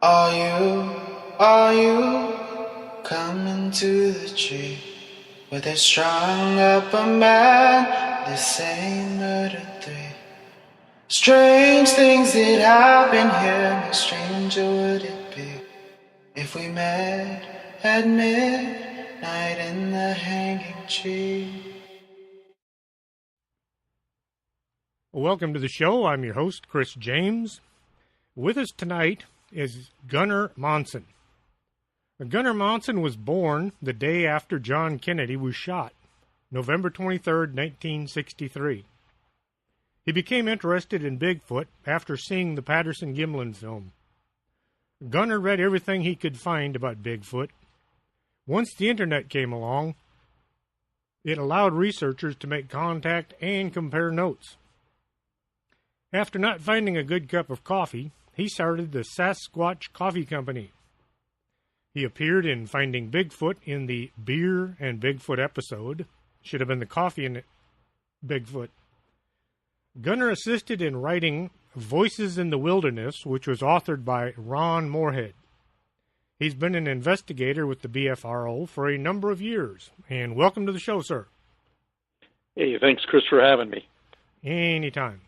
Are you coming to the tree where they strung up a man? They say murder three. Strange things that happen here. No stranger would it be if we met at midnight in the hanging tree. Welcome to the show. I'm your host, Chris James. With us tonight is Gunnar Monson. Gunnar Monson was born the day after John Kennedy was shot, November 23, 1963. He became interested in Bigfoot after seeing the Patterson-Gimlin film. Gunnar read everything he could find about Bigfoot. Once the internet came along, it allowed researchers to make contact and compare notes. After not finding a good cup of coffee, he started the Sasquatch Coffee Company. He appeared in Finding Bigfoot in the Beer and Bigfoot episode. Should have been the Coffee and Bigfoot. Gunnar assisted in writing Voices in the Wilderness, which was authored by Ron Moorhead. He's been an investigator with the BFRO for a number of years. And welcome to the show, sir. Hey, thanks, Chris, for having me. Anytime.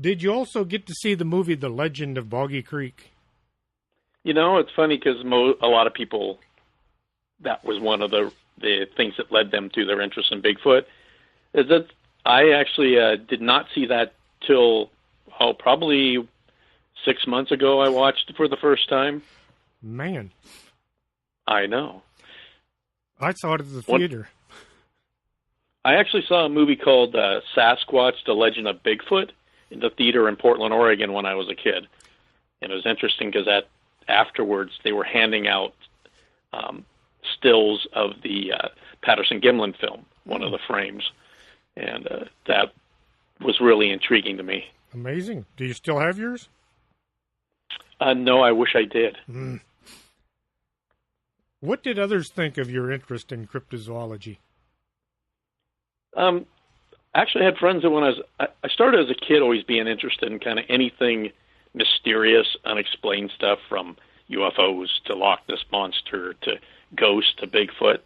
Did you also get to see the movie The Legend of Boggy Creek? You know, it's funny because a lot of people, that was one of the things that led them to their interest in Bigfoot, is that I actually did not see that till, probably 6 months ago I watched it for the first time. Man. I know. I saw it at the theater. I actually saw a movie called Sasquatch, The Legend of Bigfoot in the theater in Portland, Oregon when I was a kid. And it was interesting because afterwards they were handing out stills of the Patterson-Gimlin film, one of the frames. And that was really intriguing to me. Amazing. Do you still have yours? No, I wish I did. Mm. What did others think of your interest in cryptozoology? Actually, I had friends that when I started as a kid always being interested in kind of anything mysterious, unexplained stuff from UFOs to Loch Ness Monster to ghosts to Bigfoot.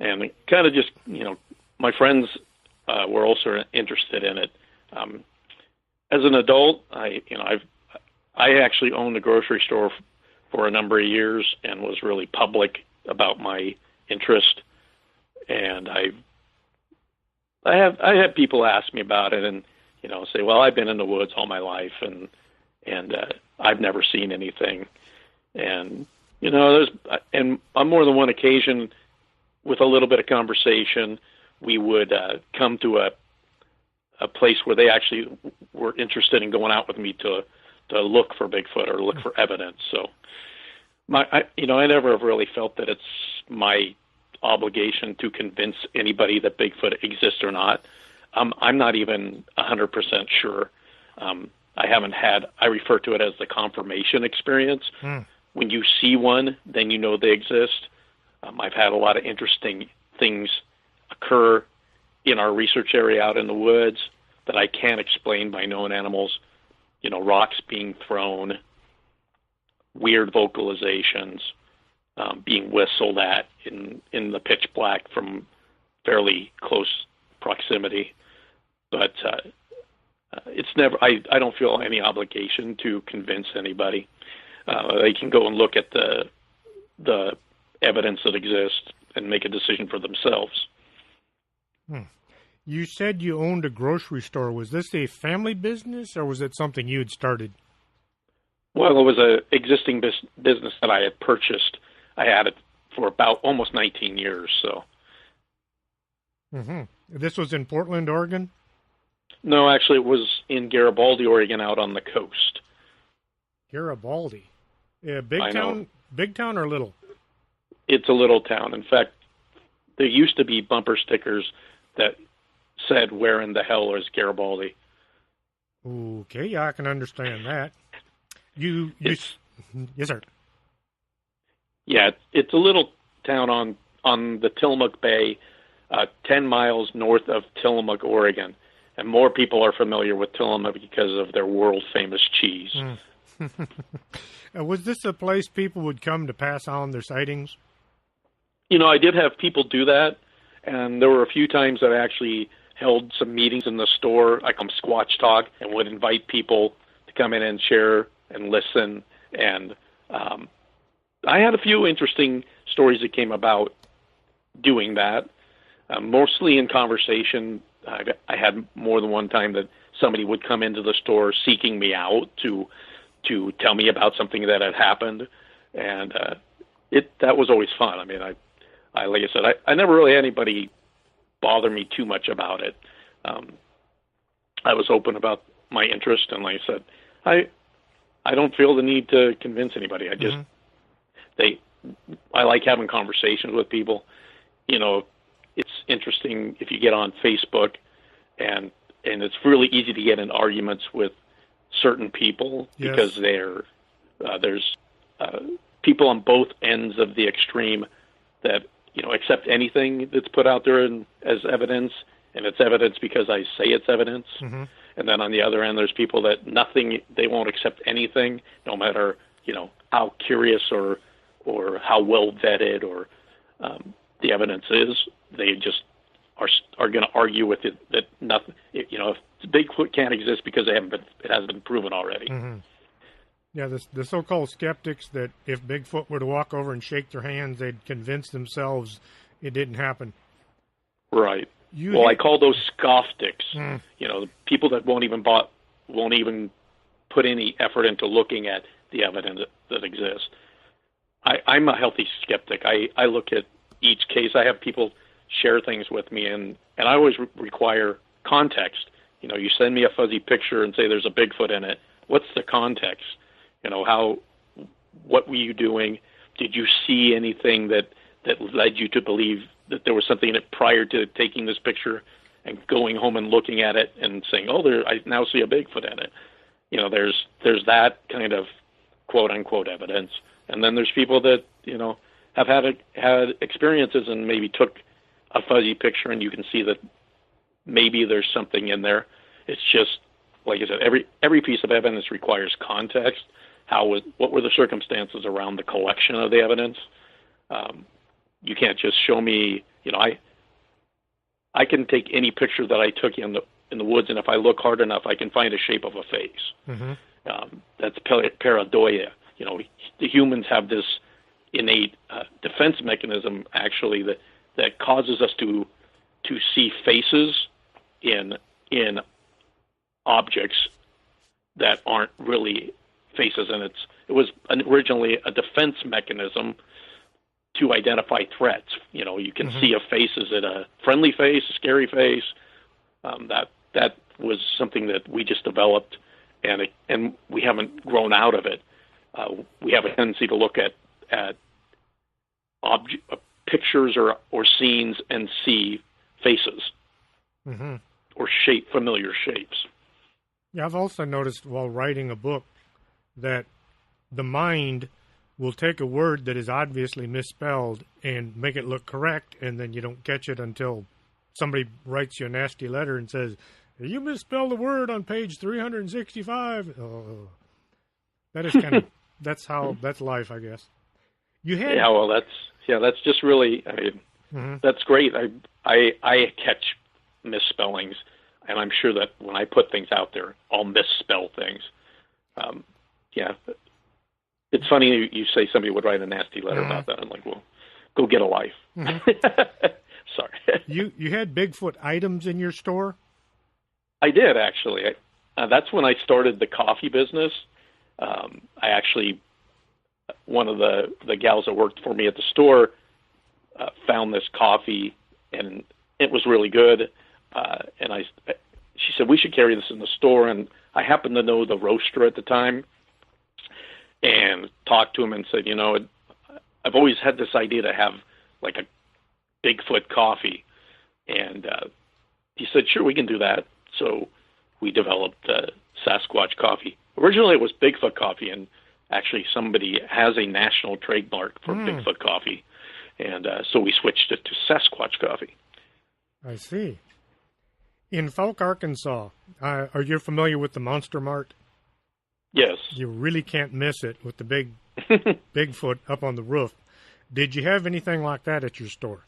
And kind of just, my friends were also interested in it. As an adult, I actually owned a grocery store for a number of years and was really public about my interest. And I had people ask me about it and, say, well, I've been in the woods all my life and I've never seen anything. And, and on more than one occasion with a little bit of conversation, we would come to a place where they actually were interested in going out with me to look for Bigfoot or look for evidence. So I never have really felt that it's my obligation to convince anybody that Bigfoot exists or not. I'm not even 100% sure. I refer to it as the confirmation experience. When you see one, then you know they exist. I've had a lot of interesting things occur in our research area out in the woods that I can't explain by known animals. Rocks being thrown, weird vocalizations, being whistled at in the pitch black from fairly close proximity. But it's never. I don't feel any obligation to convince anybody. They can go and look at the evidence that exists and make a decision for themselves. You said you owned a grocery store. Was this a family business, or was it something you had started? Well, it was an existing business that I had purchased. I had it for about almost 19 years. So. This was in Portland, Oregon? No, actually, it was in Garibaldi, Oregon, out on the coast. Garibaldi, yeah, big town or little? It's a little town. In fact, there used to be bumper stickers that said, "Where in the hell is Garibaldi?" Okay, yeah, I can understand that. Yes, sir. Yeah, it's a little town on the Tillamook Bay, 10 miles north of Tillamook, Oregon. And more people are familiar with Tillamook because of their world-famous cheese. Was this a place people would come to pass on their sightings? I did have people do that, and there were a few times that I actually held some meetings in the store, like on Squatch Talk, and would invite people to come in and share and listen. And I had a few interesting stories that came about doing that, mostly in conversation. I had more than one time that somebody would come into the store seeking me out to tell me about something that had happened, and that was always fun. I mean, I like I said, I never really had anybody bother me too much about it. I was open about my interest, and like I said, I don't feel the need to convince anybody. I just I like having conversations with people. It's interesting if you get on Facebook, and it's really easy to get in arguments with certain people. Yes. Because there's people on both ends of the extreme that accept anything that's put out there as evidence, and it's evidence because I say it's evidence. Mm-hmm. And then on the other end, there's people that they won't accept anything, no matter how curious or how well vetted or the evidence is. They just are going to argue with it that nothing. If Bigfoot can't exist because it hasn't been proven already. Mm-hmm. Yeah, the so-called skeptics that if Bigfoot were to walk over and shake their hands, they'd convince themselves it didn't happen. Right. I call those scofftics. Mm. The people that won't even put any effort into looking at the evidence that exists. I'm a healthy skeptic. I look at each case. I have people share things with me, and I always require context. You send me a fuzzy picture and say there's a Bigfoot in it. What's the context? What were you doing? Did you see anything that led you to believe that there was something in it prior to taking this picture and going home and looking at it and saying, I now see a Bigfoot in it. There's that kind of quote unquote evidence. And then there's people that, have had experiences and maybe took a fuzzy picture and you can see that maybe there's something in there. It's just, like I said, every piece of evidence requires context. What were the circumstances around the collection of the evidence? You can't just show me, I can take any picture that I took in the woods, and if I look hard enough, I can find a shape of a face. Mm-hmm. That's pareidoia. The humans have this innate defense mechanism, actually, that causes us to see faces in objects that aren't really faces, and it was originally a defense mechanism to identify threats. You can mm-hmm. see a face. Is it a friendly face, a scary face? That was something that we just developed, and we haven't grown out of it. We have a tendency to look at pictures or scenes and see faces mm-hmm. or familiar shapes. Yeah, I've also noticed while writing a book that the mind will take a word that is obviously misspelled and make it look correct, and then you don't catch it until somebody writes you a nasty letter and says, you misspelled the word on page 365. Oh, that is kind of, that's life, I guess. That's just really, mm-hmm. that's great. I catch misspellings, and I'm sure that when I put things out there, I'll misspell things. It's funny you say somebody would write a nasty letter mm-hmm. about that. I'm like, well, go get a life. Mm-hmm. Sorry. You had Bigfoot items in your store? I did, actually. That's when I started the coffee business. One of the gals that worked for me at the store found this coffee, and it was really good. She said, we should carry this in the store. And I happened to know the roaster at the time and talked to him and said, I've always had this idea to have like a Bigfoot coffee. And he said, sure, we can do that. So we developed Sasquatch Coffee. Originally it was Bigfoot coffee, and actually somebody has a national trademark for Bigfoot coffee. And so we switched it to Sasquatch Coffee. I see. In Falk, Arkansas, are you familiar with the Monster Mart? Yes. You really can't miss it with the big Bigfoot up on the roof. Did you have anything like that at your store?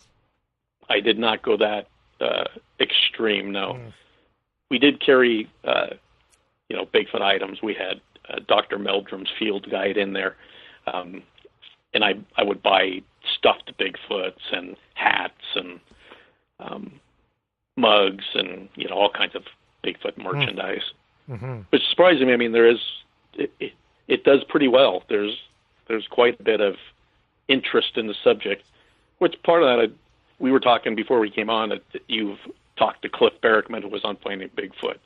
I did not go that extreme, no. We did carry, Bigfoot items. We had Dr. Meldrum's field guide in there, and I would buy stuffed Bigfoots and hats and mugs and all kinds of Bigfoot merchandise. Mm-hmm. Which surprises me. I mean, it does pretty well. There's quite a bit of interest in the subject. Which part of that, we were talking before we came on, that you've talked to Cliff Barrickman, who was on Finding Bigfoot,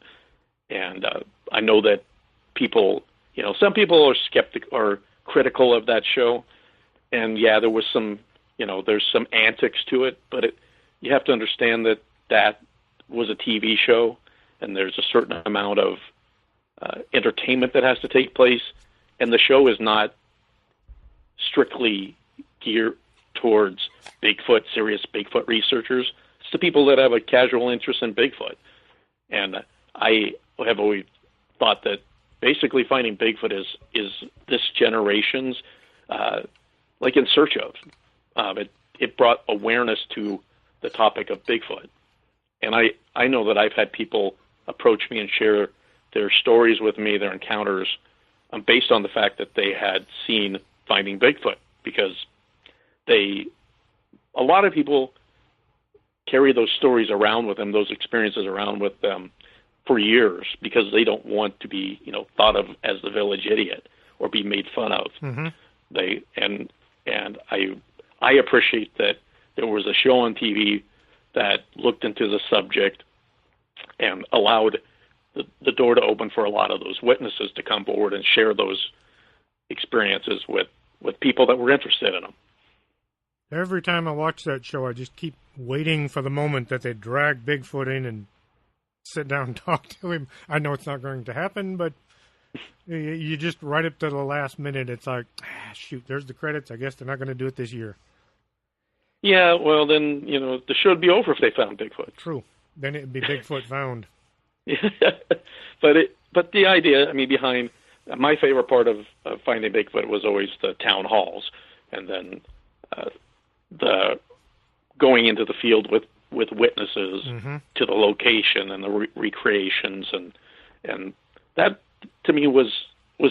and I know that people, some people are skeptic or critical of that show, and yeah, there was some, there's some antics to it, but you have to understand that was a TV show, and there's a certain amount of entertainment that has to take place, and the show is not strictly geared towards Bigfoot, serious Bigfoot researchers. It's the people that have a casual interest in Bigfoot. And I have always thought that basically Finding Bigfoot is this generation's like In Search Of. It brought awareness to the topic of Bigfoot. And I know that I've had people approach me and share their stories with me, their encounters, based on the fact that they had seen Finding Bigfoot, because a lot of people carry those stories around with them, those experiences around with them for years, because they don't want to be, thought of as the village idiot or be made fun of. Mm-hmm. And I appreciate that there was a show on TV that looked into the subject and allowed the door to open for a lot of those witnesses to come forward and share those experiences with people that were interested in them. Every time I watch that show, I just keep waiting for the moment that they drag Bigfoot in and sit down and talk to him. I know it's not going to happen, but you just right up to the last minute, it's like, shoot, there's the credits. I guess they're not going to do it this year. Yeah, well, then, the show would be over if they found Bigfoot. True. Then it'd be Bigfoot found. But the idea, behind my favorite part of Finding Bigfoot was always the town halls, and then the going into the field with witnesses mm-hmm. to the location and the recreations, and that to me was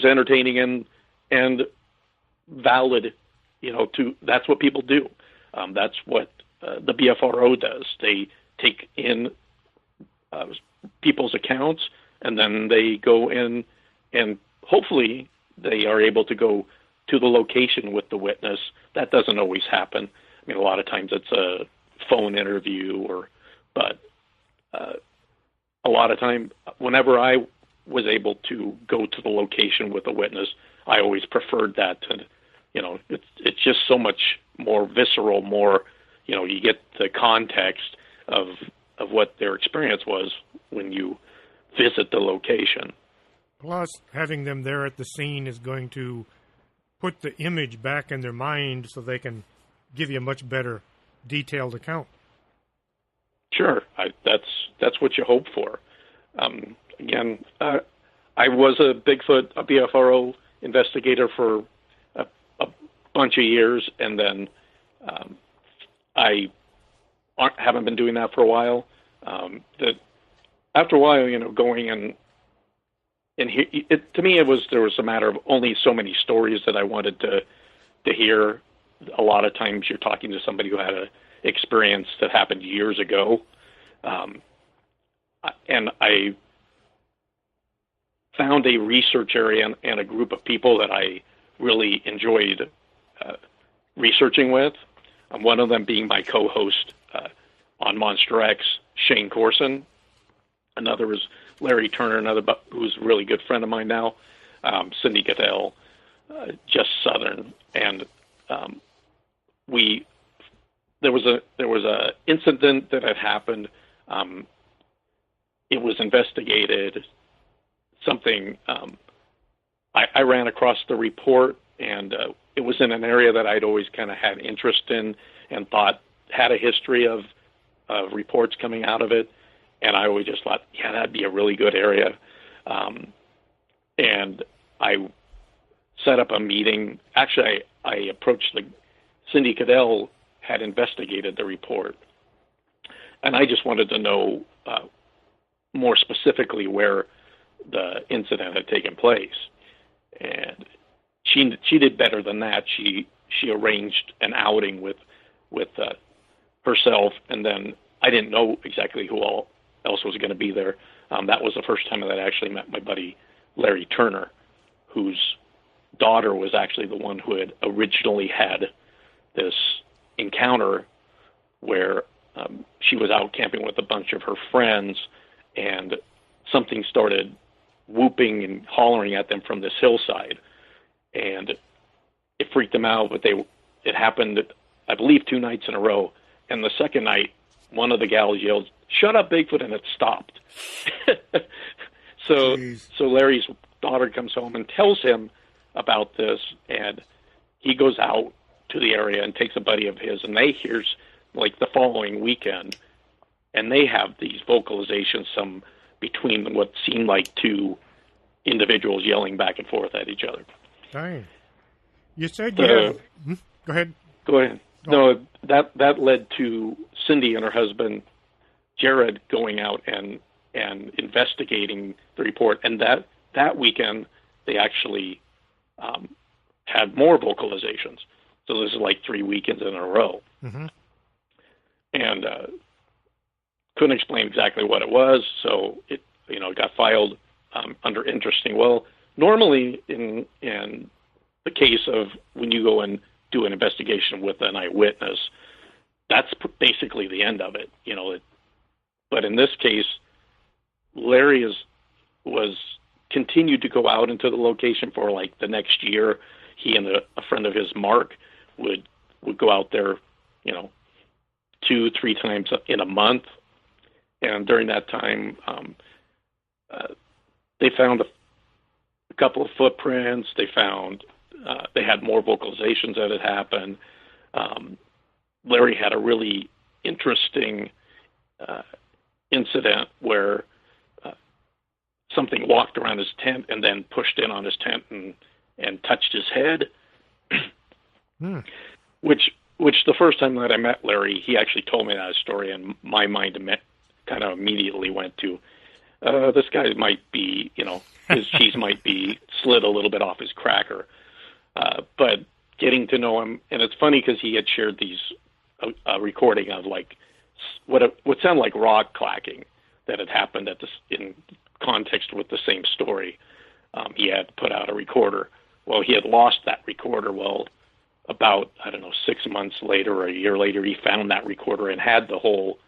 entertaining and valid. That's what people do. That's what the BFRO does. They take in people's accounts, and then they go in, and hopefully they are able to go to the location with the witness. That doesn't always happen. A lot of times it's a phone interview, but a lot of time, whenever I was able to go to the location with a witness, I always preferred that. To, it's just so much more visceral, more, you get the context of what their experience was when you visit the location. Plus, having them there at the scene is going to put the image back in their mind so they can give you a much better detailed account. Sure. That's what you hope for. Again, I was a BFRO investigator for a bunch of years, and then I haven't been doing that for a while. After a while, going and to me, there was a matter of only so many stories that I wanted to hear. A lot of times you're talking to somebody who had an experience that happened years ago. And I found a research area and a group of people that I really enjoyed researching with. One of them being my co-host on Monster X, Shane Corson. Another was Larry Turner, who's a really good friend of mine now, Cindy Goodell, Just Southern, and there was a incident that had happened. It was investigated. Something I ran across the report, and it was in an area that I'd always kind of had interest in and thought had a history of reports coming out of it. And I always just thought, yeah, that'd be a really good area. And I set up a meeting. Actually, I approached Cindy Cadell had investigated the report, and I just wanted to know more specifically where the incident had taken place. And she did better than that. She arranged an outing with herself, and then I didn't know exactly who else was going to be there. That was the first time that I actually met my buddy Larry Turner, whose daughter was actually the one who had originally had this encounter where she was out camping with a bunch of her friends, and something started whooping and hollering at them from this hillside, and it freaked them out. But it happened, I believe, 2 nights in a row. And the second night, one of the gals yelled, "Shut up, Bigfoot," and it stopped. So Larry's daughter comes home and tells him about this, and he goes out to the area and takes a buddy of his, and they hears like the following weekend, and they have these vocalizations, some between what seemed like 2 individuals yelling back and forth at each other. Dang. You said you had... Go ahead. Go ahead. No, that led to Cindy and her husband, Jared, going out and investigating the report. And that weekend, they actually had more vocalizations. So this is like 3 weekends in a row. Mm-hmm. And couldn't explain exactly what it was, so it got filed under interesting. Well, normally in the case of when you go and do an investigation with an eyewitness, that's basically the end of it. But in this case, Larry was continued to go out into the location for like the next year. He and a friend of his, Mark, would go out there, 2-3 times in a month. And during that time, they found a couple of footprints. They found they had more vocalizations that had happened. Larry had a really interesting incident where something walked around his tent and then pushed in on his tent and touched his head. Which the first time that I met Larry, he actually told me that story, and my mind kind of immediately went to, this guy might be, his cheese might be slid a little bit off his cracker. But getting to know him, and it's funny because he had shared these recording of like what sounded like rock clacking that had happened in context with the same story. He had put out a recorder. Well, he had lost that recorder. Well, about, 6 months later or a year later, he found that recorder and had the whole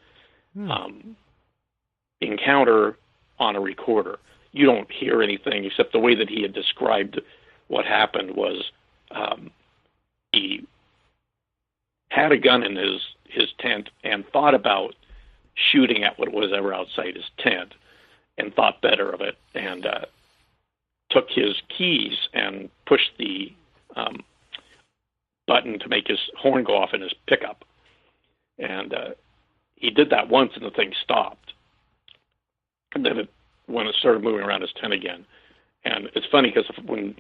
encounter on a recorder. You don't hear anything except the way that he had described what happened was he had a gun in his tent and thought about shooting at what was ever outside his tent and thought better of it and took his keys and pushed the button to make his horn go off in his pickup. And he did that once and the thing stopped. And then when it started moving around his tent again. And it's funny because when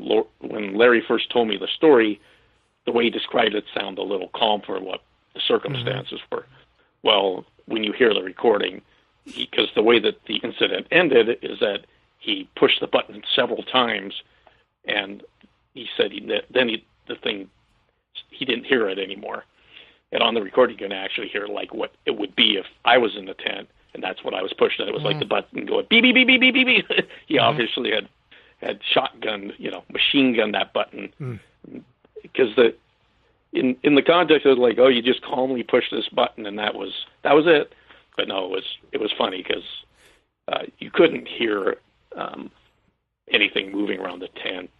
Larry first told me the story, the way he described it sounded a little calm for what the circumstances were. Well, when you hear the recording, because the way that the incident ended is that he pushed the button several times, and he said the thing, he didn't hear it anymore. And on the recording, you can actually hear like what it would be if I was in the tent, and that's what I was pushing. It was like the button going beep, beep, beep, beep, beep, beep, beep. He obviously had shotgun, machine gun that button. Because in the context, it was like, oh, you just calmly push this button, and that was it. But no, it was funny because you couldn't hear anything moving around the tent,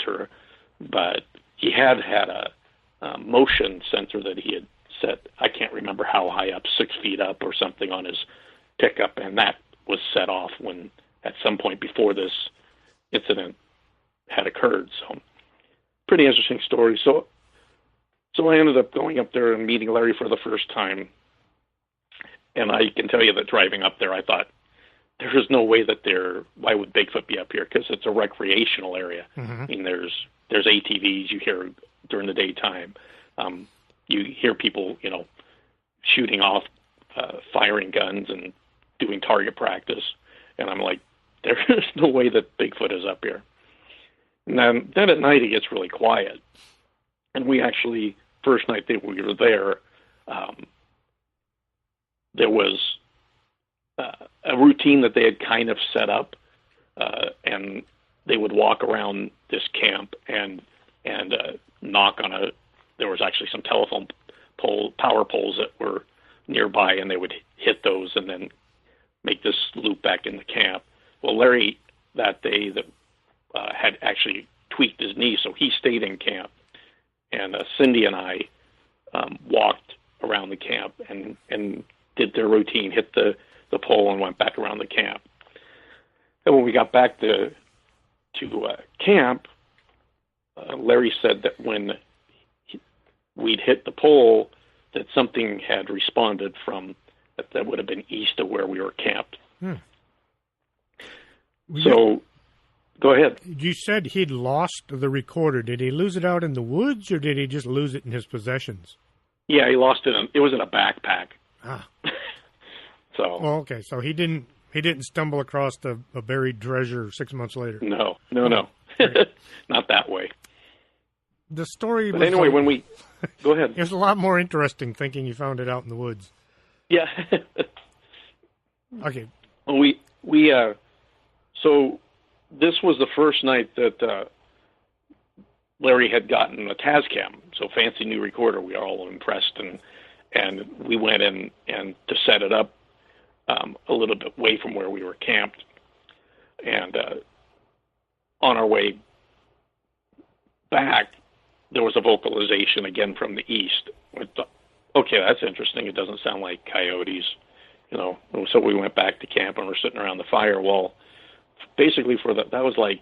but he had a motion sensor that he had set. I can't remember how high up, 6 feet up or something on his pickup, and that was set off when at some point before this incident had occurred. So pretty interesting story. So I ended up going up there and meeting Larry for the first time. And I can tell you that driving up there, I thought, there is no way that why would Bigfoot be up here? Because it's a recreational area. Mm-hmm. I mean, there's ATVs you hear during the daytime. You hear people, shooting off, firing guns and doing target practice. And I'm like, there is no way that Bigfoot is up here. And then at night it gets really quiet. And we actually, first night that we were there, there was a routine that they had kind of set up, and they would walk around this camp and knock on there was actually some telephone power poles that were nearby, and they would hit those and then make this loop back in the camp. Well, Larry that day had actually tweaked his knee, so he stayed in camp. And Cindy and I walked around the camp and did their routine, hit the pole, and went back around the camp. And when we got back to camp, Larry said that when we'd hit the pole, that something had responded from that would have been east of where we were camped. So, go ahead. You said he'd lost the recorder. Did he lose it out in the woods, or did he just lose it in his possessions? Yeah, he lost it. It was in a backpack. Ah. So. Oh, okay. So he didn't stumble across a buried treasure 6 months later. No. Right. Not that way. The story. But anyway, when we go ahead, it was a lot more interesting thinking you found it out in the woods. Yeah. Okay. We so this was the first night that Larry had gotten a Tascam, so fancy new recorder. We were all impressed, and we went in and to set it up a little bit away from where we were camped, and on our way back, there was a vocalization again from the east. We thought, okay, that's interesting. It doesn't sound like coyotes, So we went back to camp and we're sitting around the fire. Well, basically that was like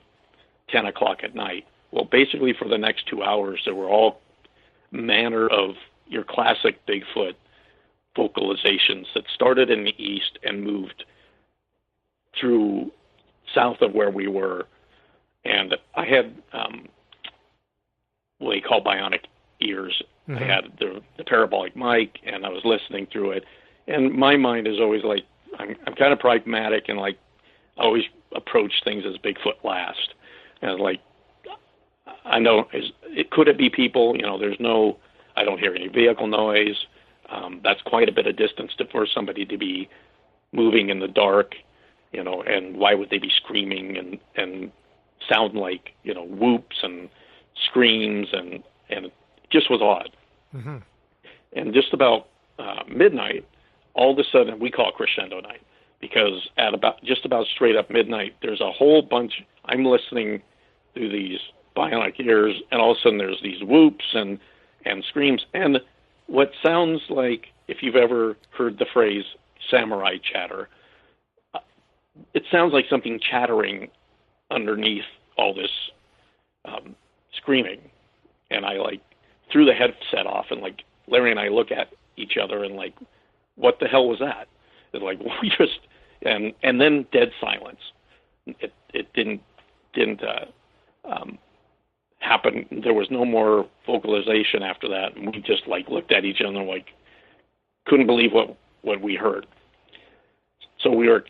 10 o'clock at night. Well, basically for the next 2 hours, there were all manner of your classic Bigfoot vocalizations that started in the east and moved through south of where we were. And I had what they call bionic ears. Mm-hmm. I had the parabolic mic, and I was listening through it. And my mind is always like, I'm kind of pragmatic, and like always approach things as Bigfoot last. And like, I know, could it be people? I don't hear any vehicle noise. That's quite a bit of distance for somebody to be moving in the dark, and why would they be screaming and sound like, whoops and screams, and it just was odd. Mm-hmm. And just about midnight, all of a sudden, we call it crescendo night, because at just about straight up midnight, there's a whole bunch. I'm listening through these bionic ears, and all of a sudden there's these whoops and screams, and what sounds like, if you've ever heard the phrase samurai chatter, it sounds like something chattering underneath all this screaming. And I threw the headset off, and Larry and I look at each other and what the hell was that? It's we just and then dead silence. It didn't happen. There was no more vocalization after that, and we just looked at each other and couldn't believe what we heard. So we were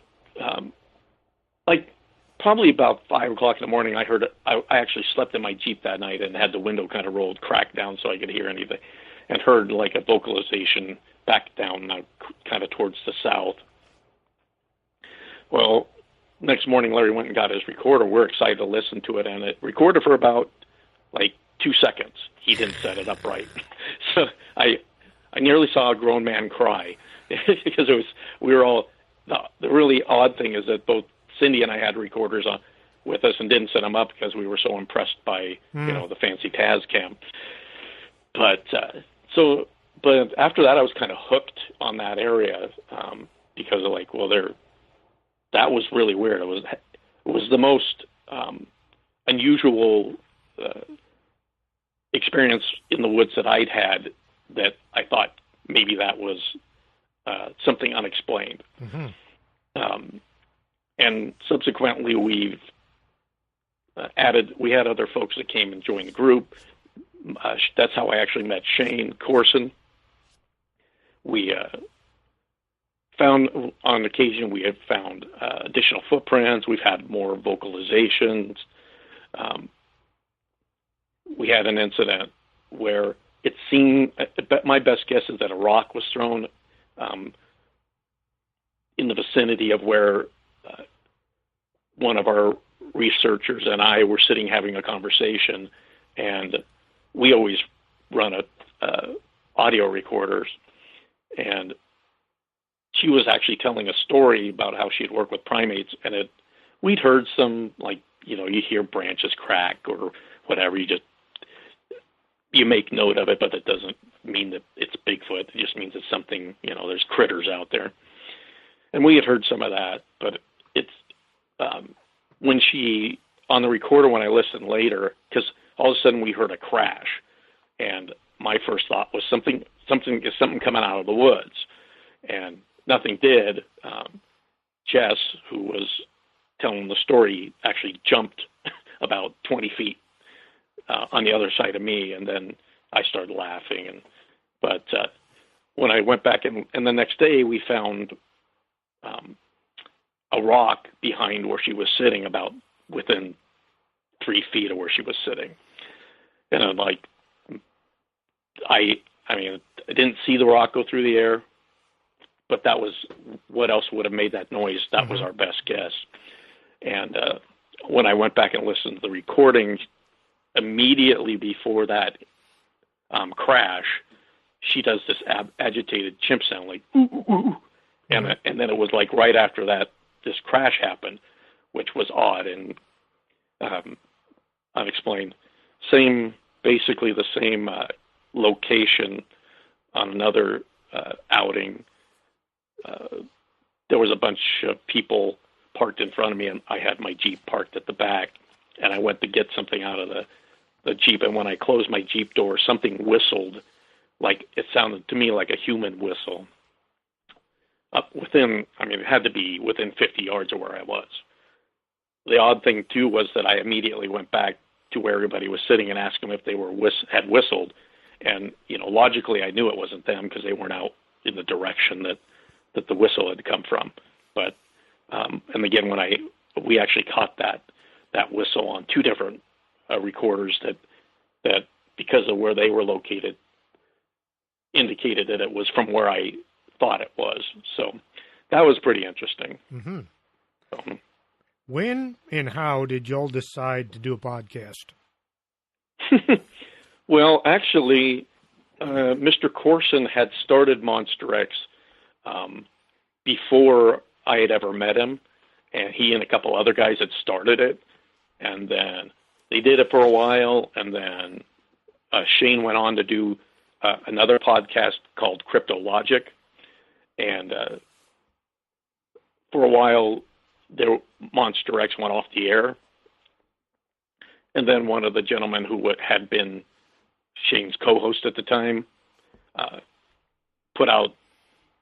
probably about 5 o'clock in the morning. I heard it. I actually slept in my Jeep that night and had the window kind of rolled, cracked down so I could hear anything, and heard a vocalization back down kind of towards the south. Well, next morning, Larry went and got his recorder. We're excited to listen to it, and it recorded for about 2 seconds. He didn't set it up right. So I nearly saw a grown man cry because we were all, the really odd thing is that both Cindy and I had recorders with us and didn't set them up because we were so impressed by, the fancy Tascam. But after that, I was kind of hooked on that area because of that was really weird. It was the most unusual experience in the woods that I'd had, that I thought maybe that was something unexplained. Mm-hmm. and subsequently we've we had other folks that came and joined the group. That's how I actually met Shane Corson. We found, on occasion, we have found additional footprints. We've had more vocalizations. We had an incident where it seemed, my best guess is that a rock was thrown in the vicinity of where one of our researchers and I were sitting having a conversation, and we always run audio recorders, and she was actually telling a story about how she'd worked with primates, and we'd heard some, like, you hear branches crack or whatever, you make note of it, but it doesn't mean that it's Bigfoot. It just means it's something, there's critters out there. And we had heard some of that, but it's, when on the recorder, when I listened later, because all of a sudden we heard a crash, and my first thought was something coming out of the woods, and nothing did. Jess, who was telling the story, actually jumped about 20 feet on the other side of me, and then I started laughing. But when I went back, and the next day we found a rock behind where she was sitting, about within 3 feet of where she was sitting. And I'm like, I didn't see the rock go through the air, but that was what else would have made that noise. That was our best guess. And when I went back and listened to the recording, immediately before that crash, she does this agitated chimp sound, like ooh, ooh, ooh. And then it was like right after that, this crash happened, which was odd and unexplained. Basically the same location on another outing. There was a bunch of people parked in front of me, and I had my Jeep parked at the back, and I went to get something out of the Jeep, and when I closed my Jeep door, something whistled, like it sounded to me like a human whistle. It had to be within 50 yards of where I was. The odd thing, too, was that I immediately went back to where everybody was sitting and asked them if they had whistled. And, logically I knew it wasn't them because they weren't out in the direction that the whistle had come from. But, and again, we actually caught that whistle on two different recorders that because of where they were located, indicated that it was from where I thought it was. So that was pretty interesting. Mm-hmm. When and how did y'all decide to do a podcast? Well, actually, Mr. Corson had started Monster X before I had ever met him, and he and a couple other guys had started it, and then they did it for a while, and then Shane went on to do another podcast called Crypto Logic, and for a while, Monster X went off the air, and then one of the gentlemen who had been Shane's co-host at the time put out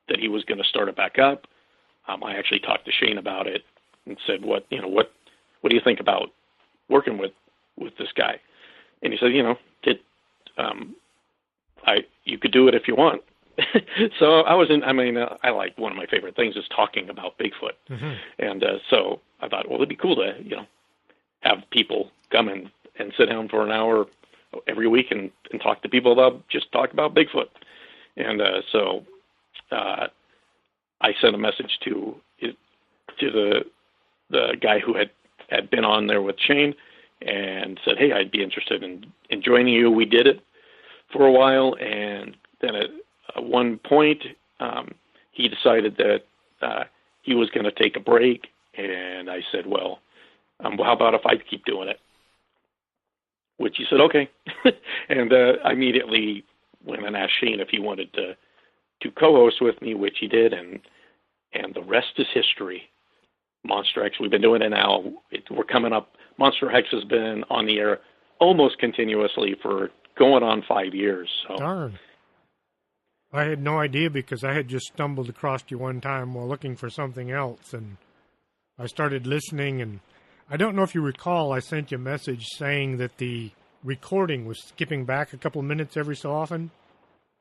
that he was going to start it back up. I actually talked to Shane about it and said, "What do you think about working with this guy?" And he said, you could do it if you want. So I like, one of my favorite things is talking about Bigfoot. Mm-hmm. And so I thought, well, it'd be cool to, have people come and sit down for an hour every week and talk to people about Bigfoot. And so I sent a message to the guy who had been on there with Shane and said, hey, I'd be interested in joining you. We did it for a while, and then at one point, he decided that he was going to take a break, and I said, well, how about if I keep doing it? Which he said, okay. And I immediately went and asked Shane if he wanted to co-host with me, which he did, and the rest is history. Monster X, we've been doing it now. We're coming up. Monster X has been on the air almost continuously for going on 5 years. So. Darn. I had no idea because I had just stumbled across you one time while looking for something else, and I started listening, and I don't know if you recall, I sent you a message saying that the recording was skipping back a couple of minutes every so often.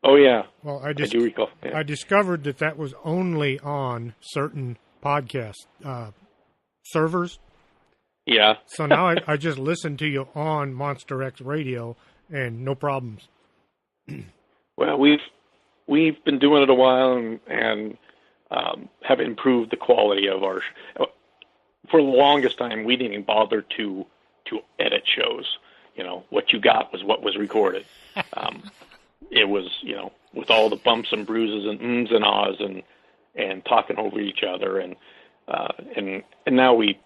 Oh, yeah. Well, I do recall. Yeah. I discovered that was only on certain podcast servers. Yeah. So now I just listen to you on Monster X Radio, and no problems. Well, we've been doing it a while and have improved the quality of our. For the longest time, we didn't even bother to edit shows. You know, what you got was what was recorded. It was, you know, with all the bumps and bruises and ums and ahs and talking over each other, and now we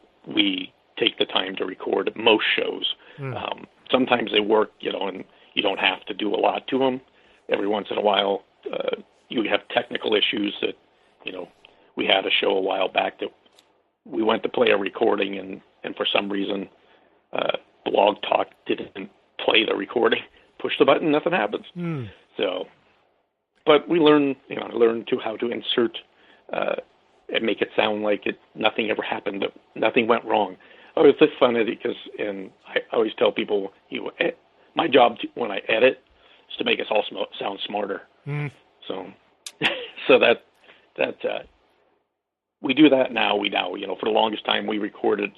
take the time to record most shows. Sometimes they work, you know, and you don't have to do a lot to them. Every once in a while, you have technical issues that, you know, we had a show a while back that we went to play a recording and for some reason, Blog Talk didn't play the recording. Push the button, nothing happens. So, but we learn how to insert and make it sound like nothing ever happened, that nothing went wrong. Oh, it's just funny because, and I always tell people, my job when I edit is to make us all sound smarter. So that we do that now. You know, for the longest time we recorded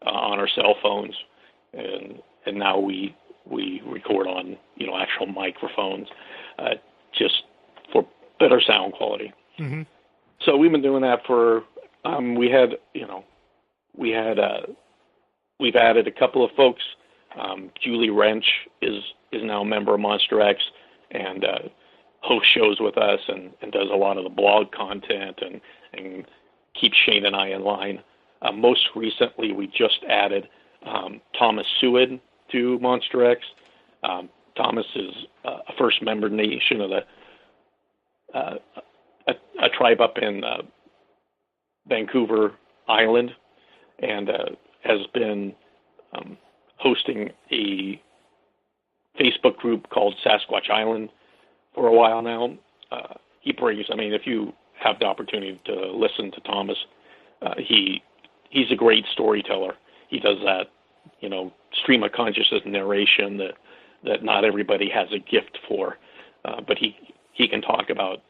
on our cell phones, and now we record on, you know, actual microphones, just for better sound quality. So we've been doing that for. We've added a couple of folks. Julie Wrench is now a member of Monster X and hosts shows with us and does a lot of the blog content and keeps Shane and I in line. Most recently, we just added Thomas Seward to Monster X. Thomas is a first member nation of a tribe up in Vancouver Island, and has been hosting a Facebook group called Sasquatch Island for a while now. He brings, I mean, if you have the opportunity to listen to Thomas, he's a great storyteller. He does that, you know, stream of consciousness narration that not everybody has a gift for, but he can talk about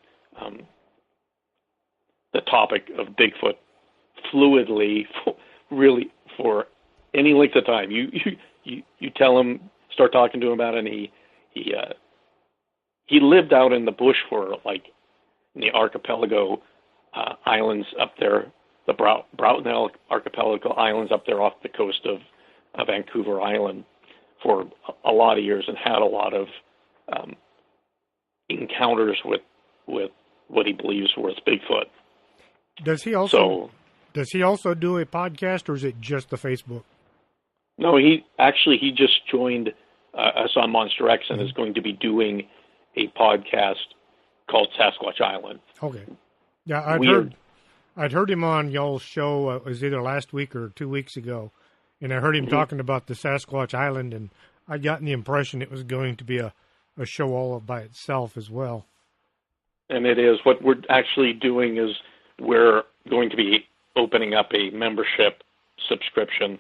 the topic of Bigfoot fluidly, really for any length of time. You tell him, start talking to him about it, and he lived out in the bush for, like, in the archipelago islands up there, the Broughton Archipelago Islands up there off the coast of Vancouver Island for a lot of years, and had a lot of encounters with what he believes was Bigfoot. Does he also do a podcast, or is it just the Facebook? No, he just joined us on Monster X and is going to be doing a podcast called Sasquatch Island. Okay. Yeah, I'd heard him on y'all's show. It was either last week or 2 weeks ago, and I heard him talking about the Sasquatch Island, and I got the impression it was going to be a show all by itself as well. And it is. What we're actually doing is we're going to be opening up a membership subscription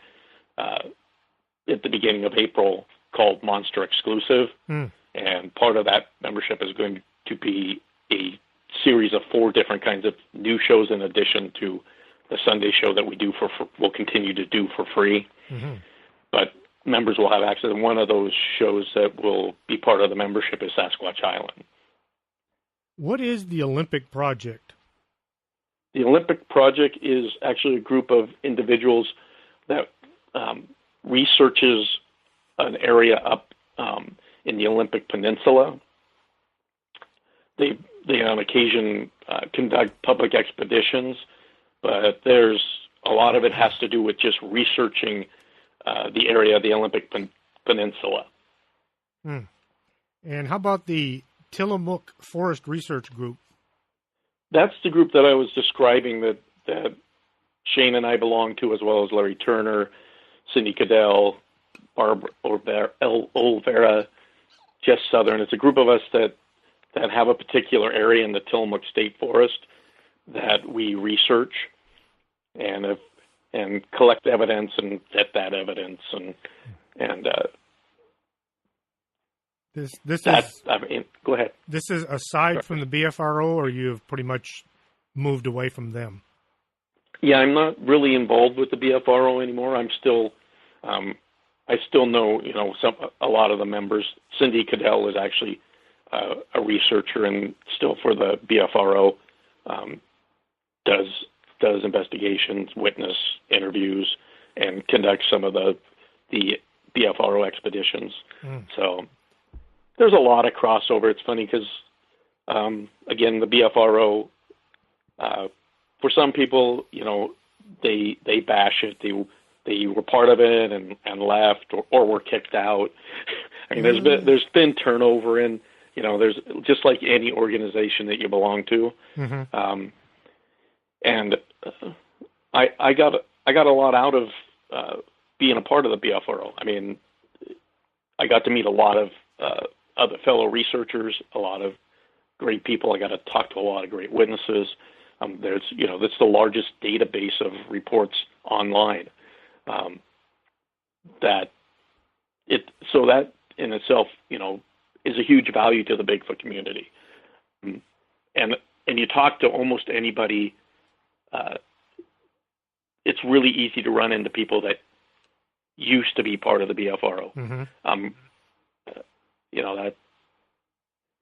at the beginning of April called Monster Exclusive. And part of that membership is going to be a series of 4 different kinds of new shows in addition to the Sunday show that we do we'll continue to do for free. But members will have access. And one of those shows that will be part of the membership is Sasquatch Island. What is the Olympic Project? The Olympic Project is actually a group of individuals that researches an area up in the Olympic Peninsula. They on occasion conduct public expeditions, but there's a lot of it has to do with just researching the area of the Olympic Peninsula. And how about the Tillamook Forest Research Group? That's the group that I was describing that Shane and I belong to, as well as Larry Turner, Cindy Cadell, Barb Olvera, Jess Southern. It's a group of us that have a particular area in the Tillamook State Forest that we research. And and collect evidence and vet that evidence and this that, is. I mean, go ahead. This is aside from the BFRO, or you've pretty much moved away from them? Yeah, I'm not really involved with the BFRO anymore. I'm still, I still know, a lot of the members. Cindy Cadell is actually a researcher and still for the BFRO, does investigations, witness interviews, and conducts some of the BFRO expeditions. So there's a lot of crossover. It's funny because, again, the BFRO, for some people, they bash it. They were part of it and left or were kicked out. I mean, there's thin turnover in, there's just like any organization that you belong to. Mm-hmm. And I got a lot out of being a part of the BFRO. I mean, I got to meet a lot of other fellow researchers, a lot of great people. I got to talk to a lot of great witnesses. That's the largest database of reports online. That in itself, is a huge value to the Bigfoot community. And you talk to almost anybody. It's really easy to run into people that used to be part of the BFRO. Mm-hmm. That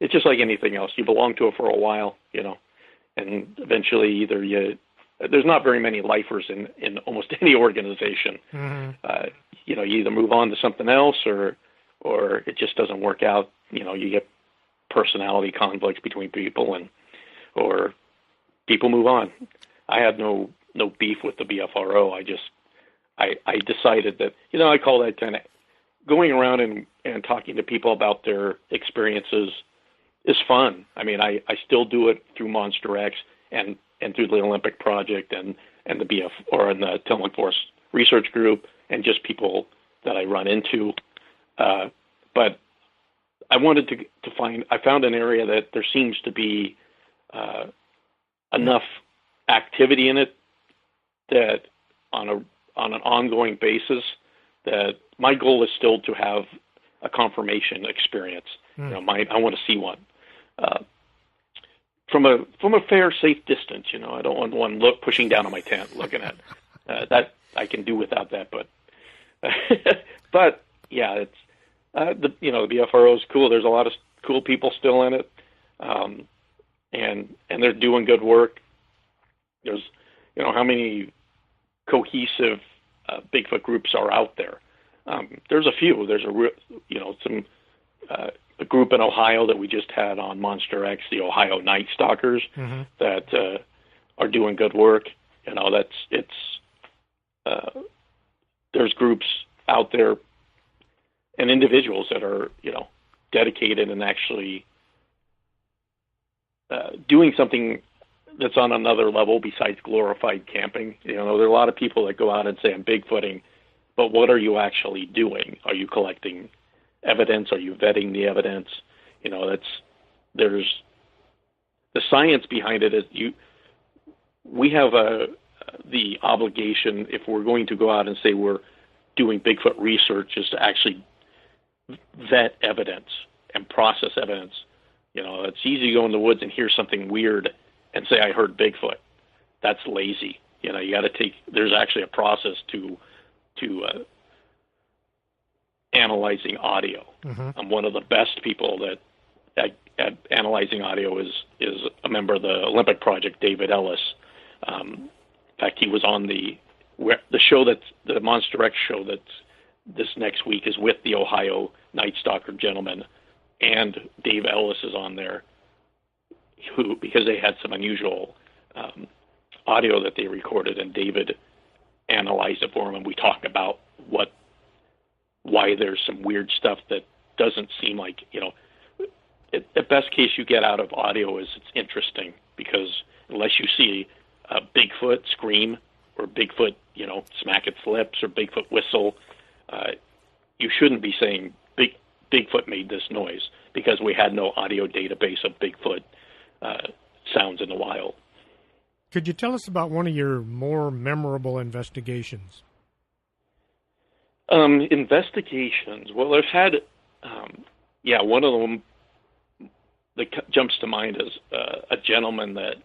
it's just like anything else. You belong to it for a while, and eventually there's not very many lifers in almost any organization. Mm-hmm. You either move on to something else or it just doesn't work out. You get personality conflicts between people or people move on. I had no beef with the BFRO. I decided that, I call that kind of going around and talking to people about their experiences is fun. I mean, I still do it through Monster X and through the Olympic Project and the the Tillamook Forest Research Group and just people that I run into. But I wanted I found an area that there seems to be enough activity in it that on an ongoing basis, that my goal is still to have a confirmation experience. I want to see one from a fair, safe distance. I don't want one pushing down on my tent, looking at that. I can do without that, but yeah, it's the BFRO is cool. There's a lot of cool people still in it, and they're doing good work. There's how many cohesive Bigfoot groups are out there. There's a few. There's a group in Ohio that we just had on Monster X, the Ohio Night Stalkers, mm-hmm. that are doing good work. There's groups out there and individuals that are dedicated and actually doing something that's on another level besides glorified camping. There are a lot of people that go out and say I'm Bigfooting, but what are you actually doing? Are you collecting evidence? Are you vetting the evidence? There's the science behind it. We have the obligation, if we're going to go out and say we're doing Bigfoot research, is to actually vet evidence and process evidence. It's easy to go in the woods and hear something weird and say, I heard Bigfoot. That's lazy. You got to there's actually a process to analyzing audio. Mm-hmm. I'm one of the best people at analyzing audio is a member of the Olympic Project, David Ellis. In fact, he was on the show the Monster X show that's this next week is with the Ohio Night Stalker gentleman, and Dave Ellis is on there, because they had some unusual audio that they recorded, and David analyzed it for him, and we talked about why there's some weird stuff that doesn't seem like, the best case you get out of audio is it's interesting, because unless you see a Bigfoot scream or Bigfoot, smack its lips or Bigfoot whistle, you shouldn't be saying Bigfoot made this noise, because we had no audio database of Bigfoot sounds in the wild. Could you tell us about one of your more memorable investigations? Investigations. Well, I've had, one of them that jumps to mind is a gentleman that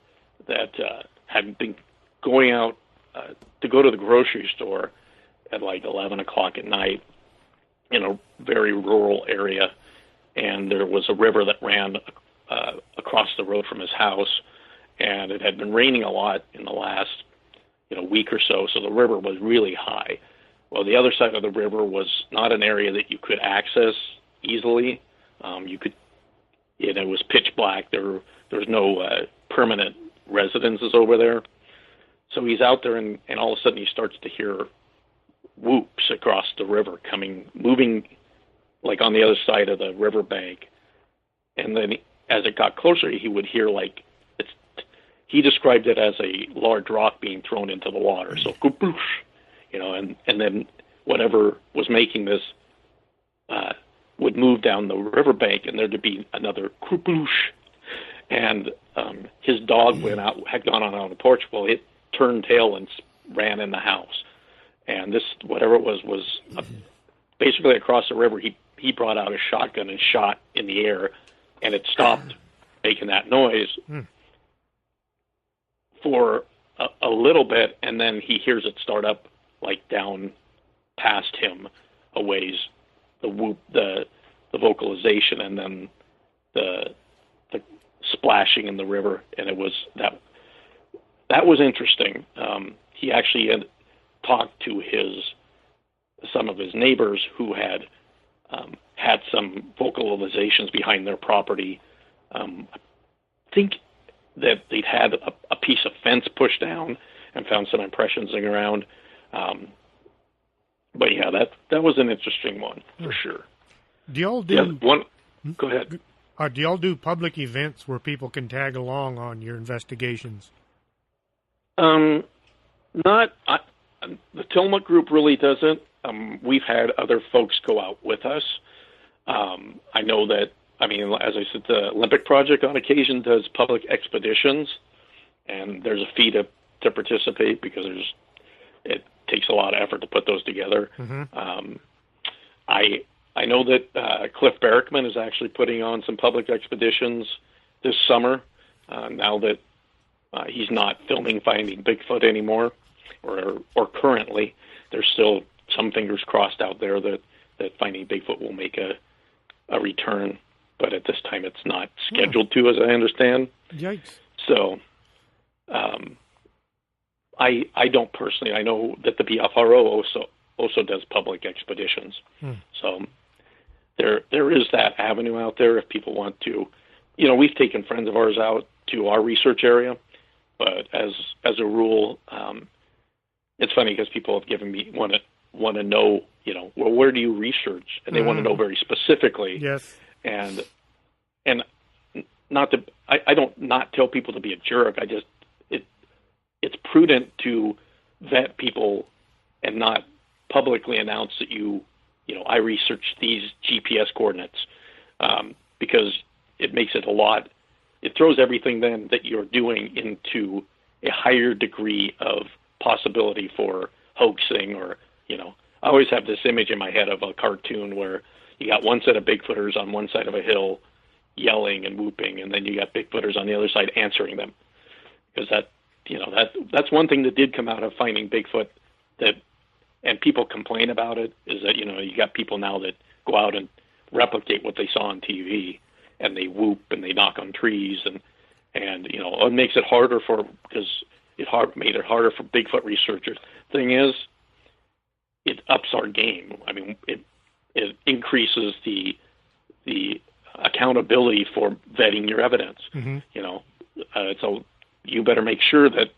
had been going out to go to the grocery store at like 11 o'clock at night in a very rural area, and there was a river that ran across the road from his house, and it had been raining a lot in the last week or so the river was really high. Well, the other side of the river was not an area that you could access easily. It was pitch black. There was no permanent residences over there. So he's out there, and all of a sudden he starts to hear whoops across the river moving like on the other side of the riverbank. And then as it got closer, he would hear he described it as a large rock being thrown into the water. So, and then whatever was making this would move down the riverbank, and there'd be another kerploosh. And his dog had gone on the porch. Well, it turned tail and ran in the house. And this, whatever it was basically across the river. He brought out a shotgun and shot in the air, and it stopped making that noise for a little bit, and then he hears it start up like down past him a ways, the whoop, the vocalization, and then the splashing in the river, and it was that was interesting. He actually had talked to some of his neighbors who had some vocalizations behind their property. I think that they'd had a piece of fence pushed down and found some impressions in the ground. But yeah, that was an interesting one for sure. Do y'all do Go ahead. Do y'all do public events where people can tag along on your investigations? The Tillamook group really doesn't. We've had other folks go out with us. I know that, as I said, the Olympic Project on occasion does public expeditions, and there's a fee to participate because it takes a lot of effort to put those together. Mm-hmm. I know that Cliff Barrickman is actually putting on some public expeditions this summer, now that he's not filming Finding Bigfoot anymore, or currently. There's still some fingers crossed out there that Finding Bigfoot will make a return, but at this time it's not scheduled to, as I understand. Yikes. So I don't personally. I know that the BFRO also does public expeditions. So there is that avenue out there if people want to. We've taken friends of ours out to our research area, but as a rule, it's funny because people have given me want to know, well, where do you research? And they want to know very specifically. Yes. And not to, I don't not tell people to be a jerk. It's prudent to vet people and not publicly announce that I researched these GPS coordinates, because it makes it it throws everything then that you're doing into a higher degree of possibility for hoaxing or, I always have this image in my head of a cartoon where you got one set of Bigfooters on one side of a hill yelling and whooping, and then you got Bigfooters on the other side answering them. Because that's one thing that did come out of Finding Bigfoot and people complain about it, is that, you got people now that go out and replicate what they saw on TV, and they whoop and they knock on trees, and it makes it harder because it made it harder for Bigfoot researchers. Thing is, it ups our game. It increases the accountability for vetting your evidence. Mm-hmm. So you better make sure that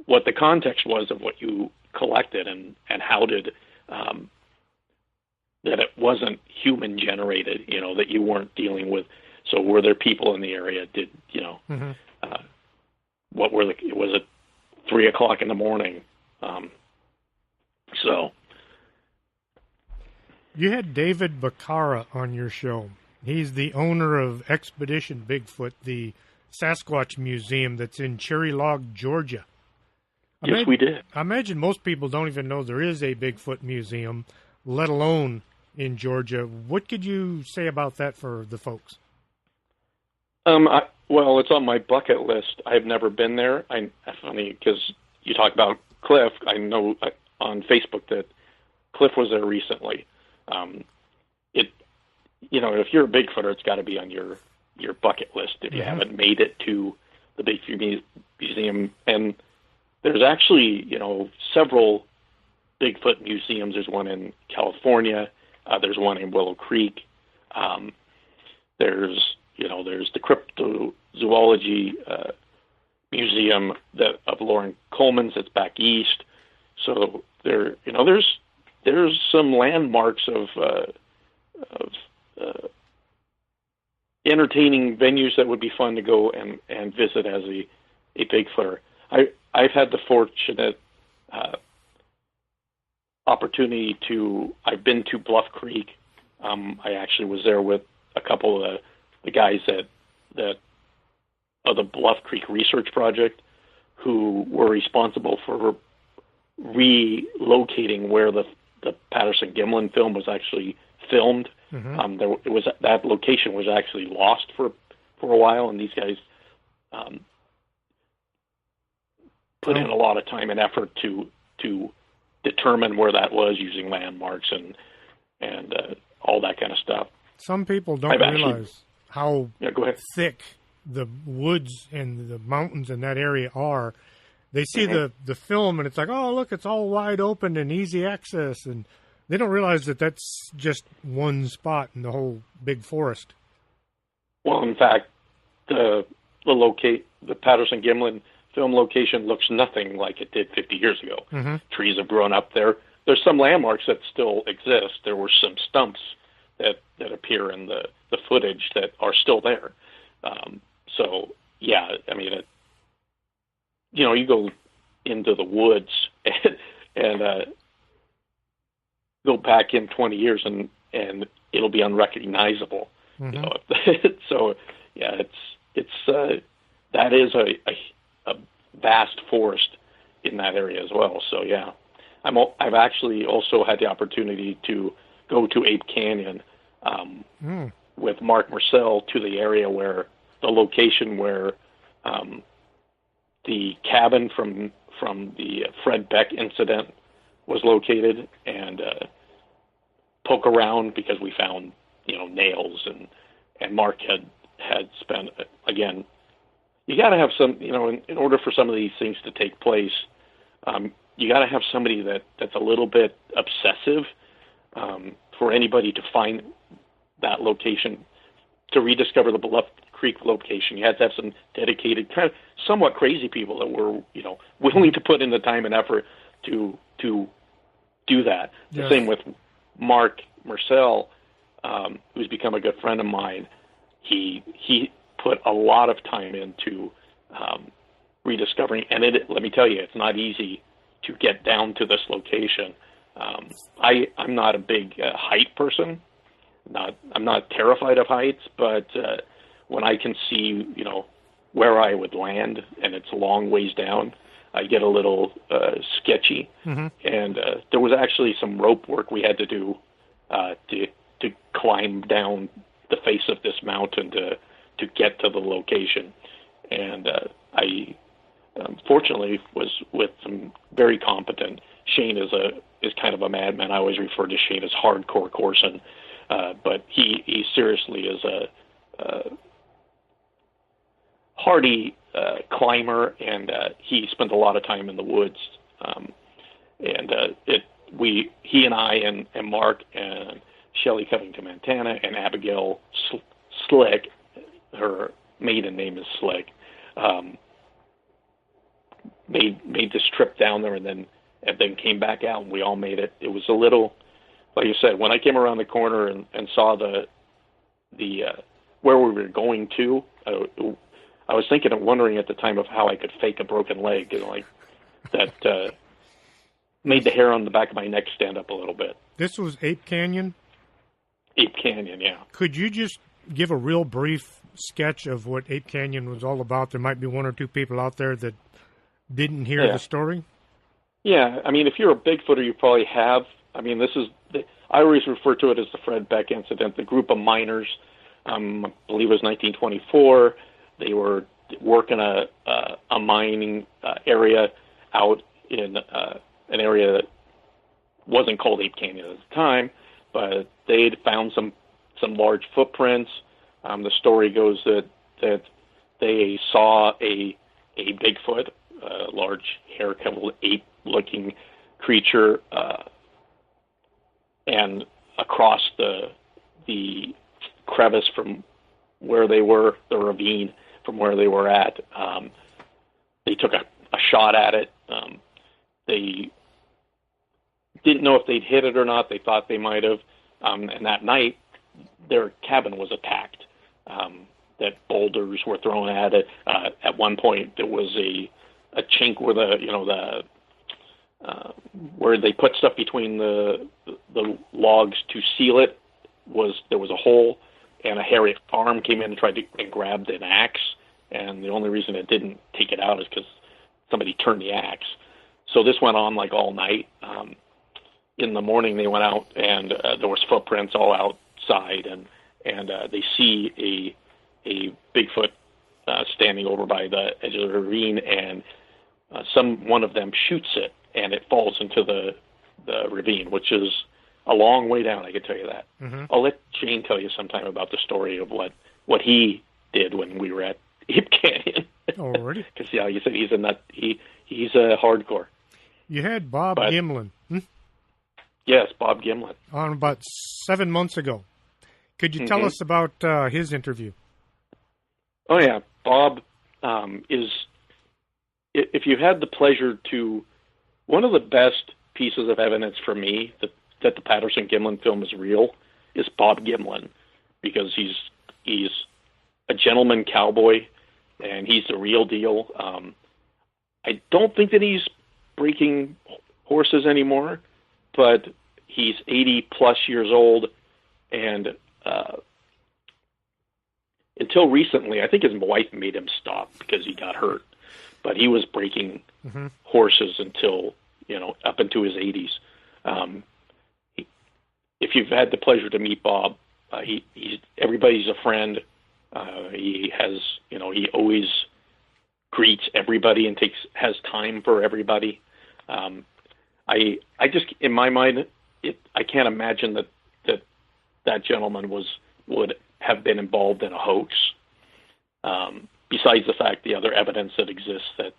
what the context was of what you collected and how did that it wasn't human generated. That you weren't dealing with. So were there people in the area? Did mm-hmm. What was it 3 o'clock in the morning? So you had David Bacara on your show. He's the owner of Expedition Bigfoot, the Sasquatch Museum that's in Cherry Log, Georgia. Yes, we did. I imagine most people don't even know there is a Bigfoot museum, let alone in Georgia. What could you say about that for the folks? Well, it's on my bucket list. I've never been there. Funny because you talk about Cliff. I know on Facebook that Cliff was there recently. If you're a Bigfooter, it's got to be on your bucket list if you haven't made it to the Bigfoot Museum. And there's actually, several Bigfoot museums. There's one in California. There's one in Willow Creek. There's the Cryptozoology Museum of Lauren Coleman's that's back east. So there's some landmarks of entertaining venues that would be fun to go and visit as a Bigfooter. I've had the fortunate opportunity I've been to Bluff Creek. I actually was there with a couple of the guys of the Bluff Creek Research Project who were responsible for relocating where the Patterson-Gimlin film was actually filmed. That location was actually lost for a while, and these guys put in a lot of time and effort to determine where that was using landmarks and all that kind of stuff. Some people don't realize how thick the woods and the mountains in that area are. They see the film and it's like, oh, look, it's all wide open and easy access. And they don't realize that that's just one spot in the whole big forest. Well, in fact, the Patterson-Gimlin film location looks nothing like it did 50 years ago. Trees have grown up there. There's some landmarks that still exist. There were some stumps that appear in the footage that are still there. You go into the woods and go back in 20 years and it'll be unrecognizable. So yeah, that is a vast forest in that area as well. So yeah, I've actually also had the opportunity to go to Ape Canyon with Mark Marcel to the area where the location where the cabin from the Fred Beck incident was located, and poke around because we found nails and Mark had spent again. You got to have some in order for some of these things to take place. You got to have somebody that's a little bit obsessive for anybody to find that location, to rediscover the Bluff Creek location. You had to have some dedicated, kind of somewhat crazy people that were willing to put in the time and effort to do that. Yes. The same with Mark Marcel, who's become a good friend of mine. He put a lot of time into rediscovering, and let me tell you, it's not easy to get down to this location. I'm not a big height person. I'm not terrified of heights, but when I can see, where I would land and it's a long ways down, I get a little sketchy. And there was actually some rope work we had to do to climb down the face of this mountain to get to the location. And I fortunately was with some very competent. Shane is kind of a madman. I always refer to Shane as hardcore Corson, but he seriously is a hardy climber, and he spent a lot of time in the woods. He and I and Mark and Shelley Covington-Montana and Abigail Slick, her maiden name is Slick, made this trip down there and then came back out, and we all made it. It was a little, like you said, when I came around the corner and saw the where we were going to, I was thinking and wondering at the time of how I could fake a broken leg, that made the hair on the back of my neck stand up a little bit. This was Ape Canyon? Ape Canyon, yeah. Could you just give a real brief sketch of what Ape Canyon was all about? There might be one or two people out there that didn't hear the story. Yeah, I mean, if you're a Bigfooter, you probably have. I mean, I always refer to it as the Fred Beck incident. The group of miners, I believe it was 1924, they were working a mining area out in an area that wasn't called Ape Canyon at the time, but they'd found some large footprints. The story goes that they saw a Bigfoot, a large hair-covered ape-looking creature, and across the crevice from where they were, the ravine from where they were at, they took a shot at it. They didn't know if they'd hit it or not. They thought they might have. And that night, their cabin was attacked. That boulders were thrown at it. At one point, there was a chink where where they put stuff between the logs to seal it. There was a hole, and a hairy arm came in and tried to grabbed an axe. And the only reason it didn't take it out is because somebody turned the axe. So this went on like all night. In the morning, they went out, and there was footprints all outside, and they see a Bigfoot standing over by the edge of the ravine, and one of them shoots it, and it falls into the ravine, which is a long way down. I can tell you that. Mm-hmm. I'll let Shane tell you sometime about the story of what he did when we were at Ape Canyon. Already? Because yeah, you said he's a nut. He's a hardcore. You had Bob Gimlin. Yes, Bob Gimlin. On about 7 months ago. Could you tell us about his interview? Oh, yeah. Bob is, if you had the pleasure to, one of the best pieces of evidence for me that the Patterson-Gimlin film is real is Bob Gimlin, because he's a gentleman cowboy, and he's the real deal. I don't think that he's breaking horses anymore, but he's 80-plus years old, and until recently, I think his wife made him stop because he got hurt. But he was breaking horses until, up into his 80s. If you've had the pleasure to meet Bob, everybody's a friend. He has, he always greets everybody and has time for everybody. I just, in my mind, I can't imagine that gentleman would have been involved in a hoax. Besides the fact, the other evidence that exists that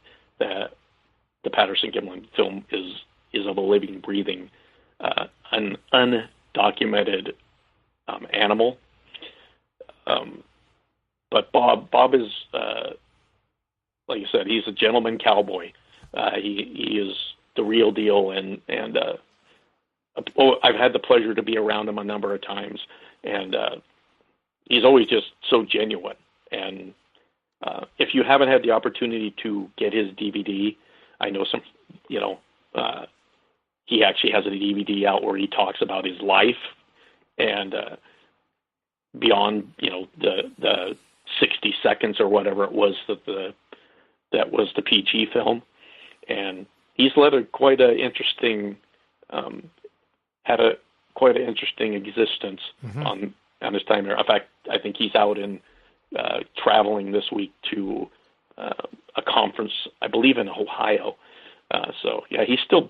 the Patterson-Gimlin film is of a living, breathing, an undocumented animal. But Bob is, like I said, he's a gentleman cowboy. He is the real deal, and I've had the pleasure to be around him a number of times, and he's always just so genuine. And if you haven't had the opportunity to get his DVD, I know he actually has a DVD out where he talks about his life and beyond, the 60 seconds or whatever it was that was the PG film. And he's led quite an interesting existence on his time there. In fact, I think he's out in traveling this week to a conference, I believe in Ohio. So yeah, he's still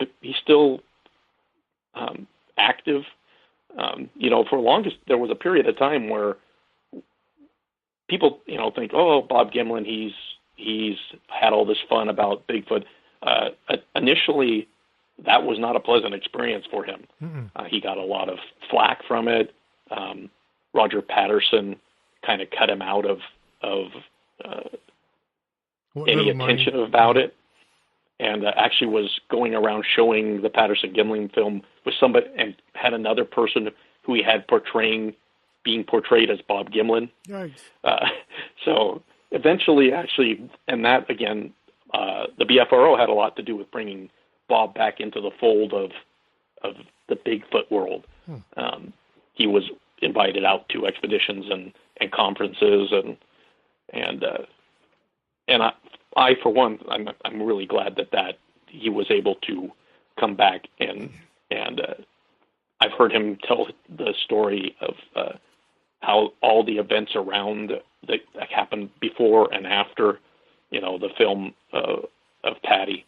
active. For longest, there was a period of time where people, think, oh, Bob Gimlin, he's had all this fun about Bigfoot. Initially, that was not a pleasant experience for him. He got a lot of flack from it. Roger Patterson kind of cut him out of any attention about it, and actually was going around showing the Patterson-Gimlin film with somebody, and had another person who he had being portrayed as Bob Gimlin. Nice. So eventually, actually, and that again, the BFRO had a lot to do with bringing Bob back into the fold of the Bigfoot world. He was invited out to expeditions and conferences, and and I for one, I'm really glad that he was able to come back, and I've heard him tell the story of how all the events around that happened before and after, the film of Patty.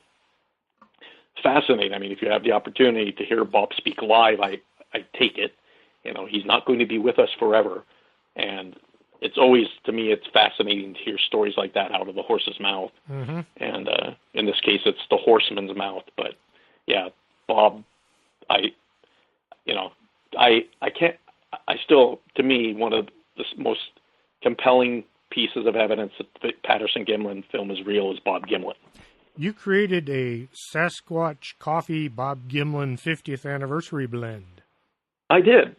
It's fascinating. I mean, if you have the opportunity to hear Bob speak live, I take it. He's not going to be with us forever, and it's always, to me, it's fascinating to hear stories like that out of the horse's mouth. Mm-hmm. And in this case, it's the horseman's mouth. But yeah, Bob, I still, to me, one of the most compelling pieces of evidence that the Patterson-Gimlin film is real is Bob Gimlin. You created a Sasquatch Coffee Bob Gimlin 50th anniversary blend. I did.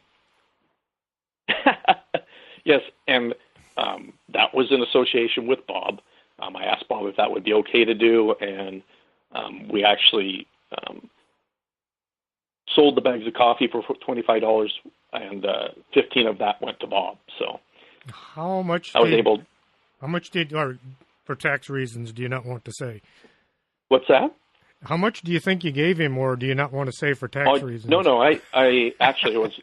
Yes, and that was in association with Bob. I asked Bob if that would be okay to do, and we actually sold the bags of coffee for $25, and 15 of that went to Bob. So, how much? How much did, or for tax reasons, do you not want to say? What's that? How much do you think you gave him, or do you not want to say for tax reasons? No. I actually was.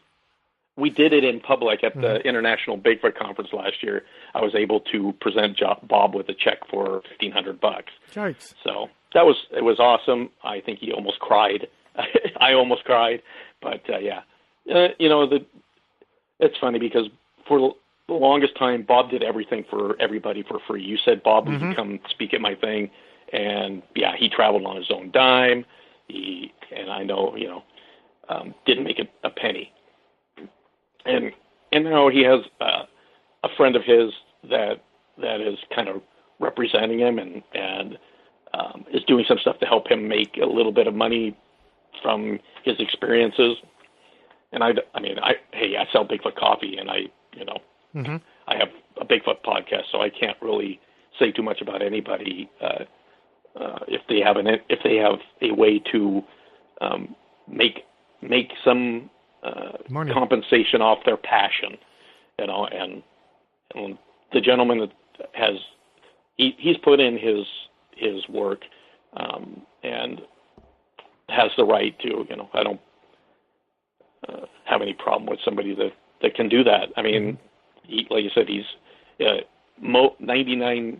We did it in public at the International Bigfoot Conference last year. I was able to present Bob with a check for $1,500. Yikes! So it was awesome. I think he almost cried. I almost cried, but yeah, it's funny because for the longest time, Bob did everything for everybody for free. You said Bob would come speak at my thing, and yeah, he traveled on his own dime. And I know, didn't make a penny. And now he has a friend of his that is kind of representing him and is doing some stuff to help him make a little bit of money from his experiences. And I sell Bigfoot coffee, and I have a Bigfoot podcast, so I can't really say too much about anybody if they have a way to make some money, compensation off their passion, and the gentleman that he's put in his work, and has the right to, I don't have any problem with somebody that can do that. I mean, like you said, he's 99%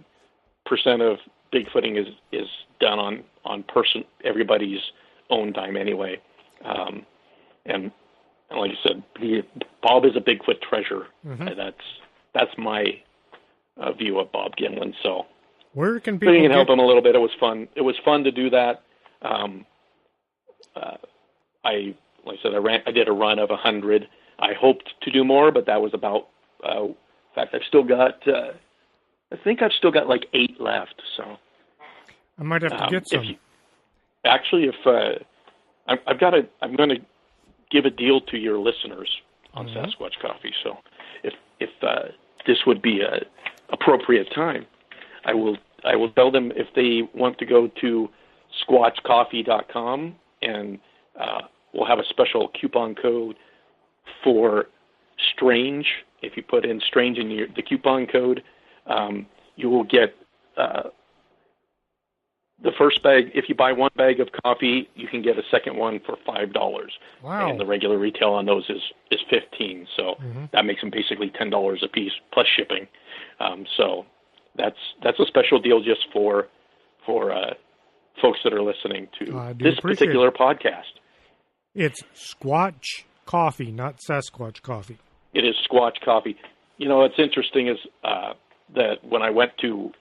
of Bigfooting is done on everybody's own time anyway. And like I said, Bob is a Bigfoot treasure. That's my view of Bob Gimlin. So where can people help him a little bit? It was fun. It was fun to do that. Like I said, I did a run of 100. I hoped to do more, but that was about. In fact, I've still got. I think I've still got like 8 left. So I might have to get some. I'm going to give a deal to your listeners on Sasquatch Coffee. So if this would be a appropriate time, I will tell them if they want to go to squatchcoffee.com, and we'll have a special coupon code for Strange. If you put in Strange in the coupon code, you will get the first bag. If you buy one bag of coffee, you can get a second one for $5. Wow! And the regular retail on those is $15. So that makes them basically $10 a piece plus shipping. So that's a special deal just for folks that are listening to this particular podcast. It's Squatch Coffee, not Sasquatch Coffee. It is Squatch Coffee. What's interesting is that when I went to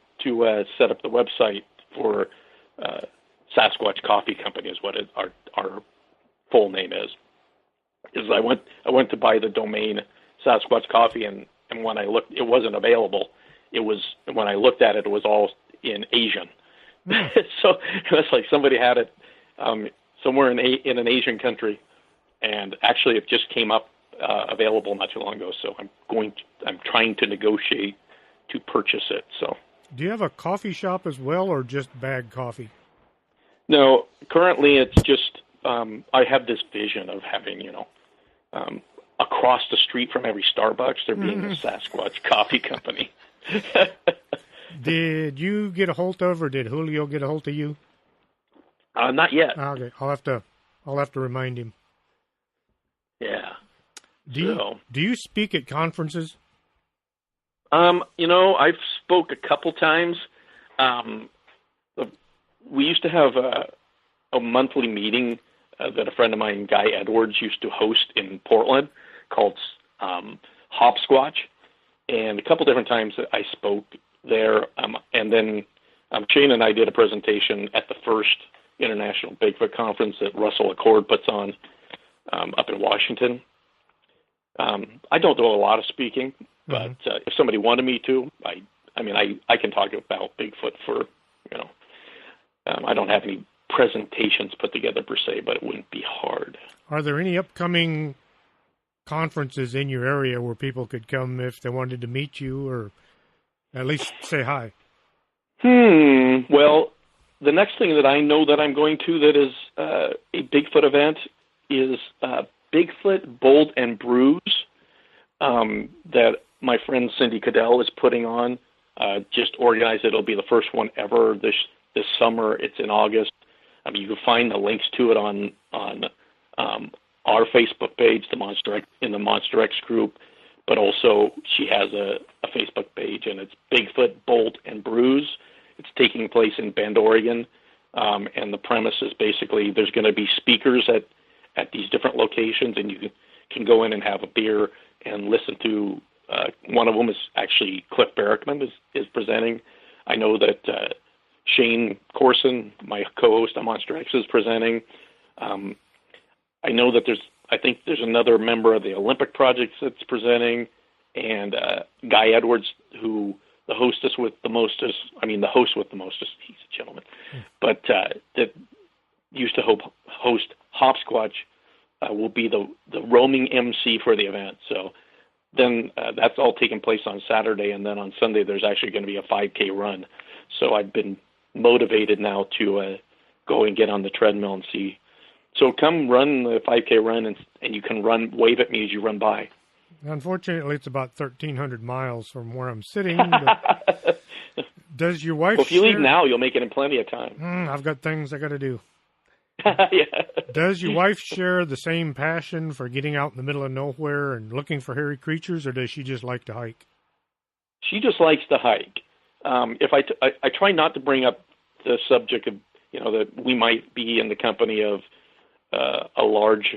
set up the website for Sasquatch Coffee Company, is what our full name is I went to buy the domain Sasquatch Coffee, and when I looked, it wasn't available. When I looked at it, it was all in Asian. So it's like somebody had it somewhere in an Asian country, and actually it just came up available not too long ago. So I'm trying to negotiate to purchase it. So, do you have a coffee shop as well, or just bag coffee? No, currently it's just I have this vision of having across the street from every Starbucks there being a Sasquatch Coffee Company. Did you get a hold of, or did Julio get a hold of you? Not yet. Okay, I'll have to remind him. Yeah. Do you speak at conferences? I've spoke a couple times. We used to have a monthly meeting that a friend of mine, Guy Edwards, used to host in Portland called Hopsquatch. And a couple different times that I spoke there. And then Shane and I did a presentation at the first International Bigfoot Conference that Russell Accord puts on up in Washington. I don't do a lot of speaking, but if somebody wanted me to, I can talk about Bigfoot for, I don't have any presentations put together per se, but it wouldn't be hard. Are there any upcoming conferences in your area where people could come if they wanted to meet you or at least say hi? Well, the next thing that I know that I'm going to that is a Bigfoot event is Bigfoot Bold and Bruise that my friend Cindy Cadell is putting on. Just organized it. It'll be the first one ever this summer. It's in August. You can find the links to it on our Facebook page, in the Monster X group, but also she has a Facebook page, and it's Bigfoot Bold and Bruise. It's taking place in Bend, Oregon, and the premise is basically there's going to be speakers at these different locations, and you can go in and have a beer and listen to. One of them is actually Cliff Barrickman is presenting. I know that Shane Corson, my co-host on Monster X, is presenting. I know that I think there's another member of the Olympic Project that's presenting, and Guy Edwards, who the host with the mostest, he's a gentleman, but that used to host Hopsquatch, will be the roaming MC for the event. So then that's all taking place on Saturday, and then on Sunday there's actually going to be a 5K run. So I've been motivated now to go and get on the treadmill and see. So come run the 5K run, and you can wave at me as you run by. Unfortunately, it's about 1,300 miles from where I'm sitting. But does your wife? Well, if you leave now, you'll make it in plenty of time. I've got things I got to do. Yeah. Does your wife share the same passion for getting out in the middle of nowhere and looking for hairy creatures, or does she just like to hike? She just likes to hike. If I try not to bring up the subject of that we might be in the company of a large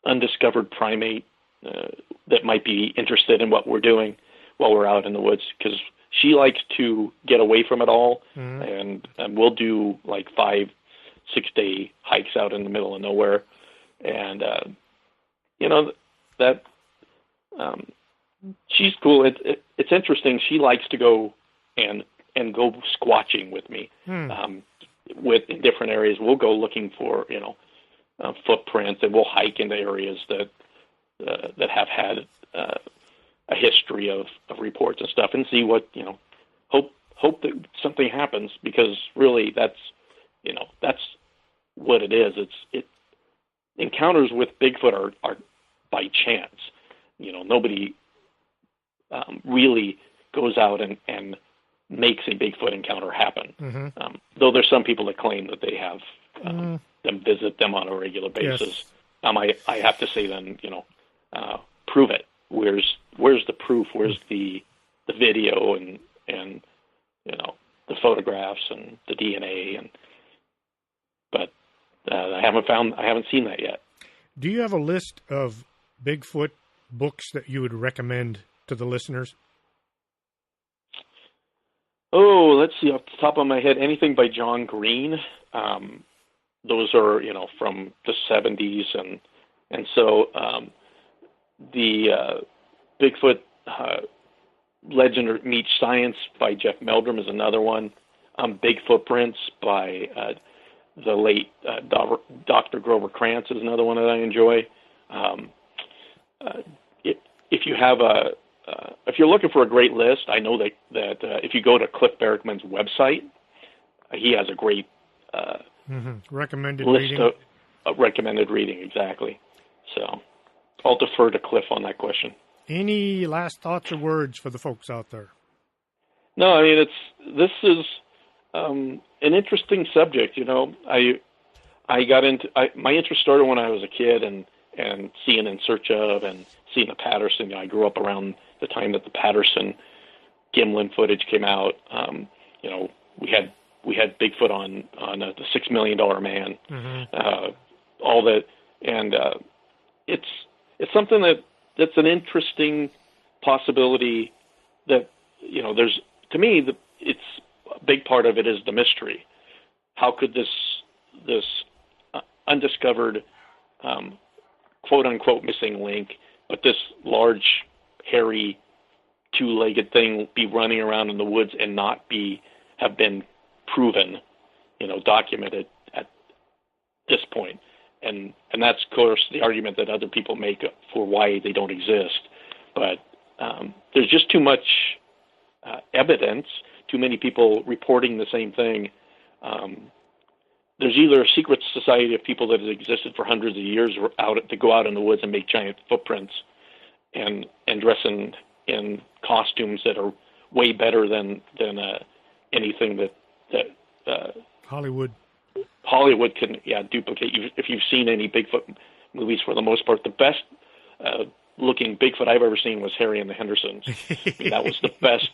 undiscovered primate that might be interested in what we're doing while we're out in the woods, because she likes to get away from it all, and we'll do like 5-6 day hikes out in the middle of nowhere, and that she's cool. It's interesting. She likes to go and go squatching with me. In different areas. We'll go looking for footprints, and we'll hike into areas that have had a history of reports and stuff, and see what hope that something happens, because really that's what it is. Encounters with Bigfoot are by chance. Nobody really goes out and makes a Bigfoot encounter happen. Though there's some people that claim that they have them visit them on a regular basis. Yes. I have to say then, prove it. Where's the proof? Where's the video and the photographs and the DNA? But I haven't seen that yet. Do you have a list of Bigfoot books that you would recommend to the listeners? Oh, let's see, off the top of my head, anything by John Green. Those are, from the 70s. And so the Bigfoot Legend Meets Science by Jeff Meldrum is another one. Big Footprints by the late Dr. Grover Krantz is another one that I enjoy. If you have if you're looking for a great list, I know that if you go to Cliff Barrickman's website, he has a great recommended list reading. Of recommended reading, exactly. So I'll defer to Cliff on that question. Any last thoughts or words for the folks out there? No, I mean this is an interesting subject. I got into my interest started when I was a kid and seeing In Search Of and seeing the Patterson. I grew up around the time that the Patterson Gimlin footage came out. We had Bigfoot on the $6 Million Man, all that, and it's something that's an interesting possibility. That there's to me it's a big part of it is the mystery. How could this undiscovered quote unquote missing link, but this large hairy two-legged thing be running around in the woods and not have been proven, documented at this point. And that's, of course, the argument that other people make for why they don't exist. But there's just too much evidence, too many people reporting the same thing. There's either a secret society of people that has existed for hundreds of years to go out in the woods and make giant footprints and dress in costumes that are way better than anything that Hollywood can duplicate. If you've seen any Bigfoot movies, for the most part, the best looking Bigfoot I've ever seen was Harry and the Hendersons. That was the best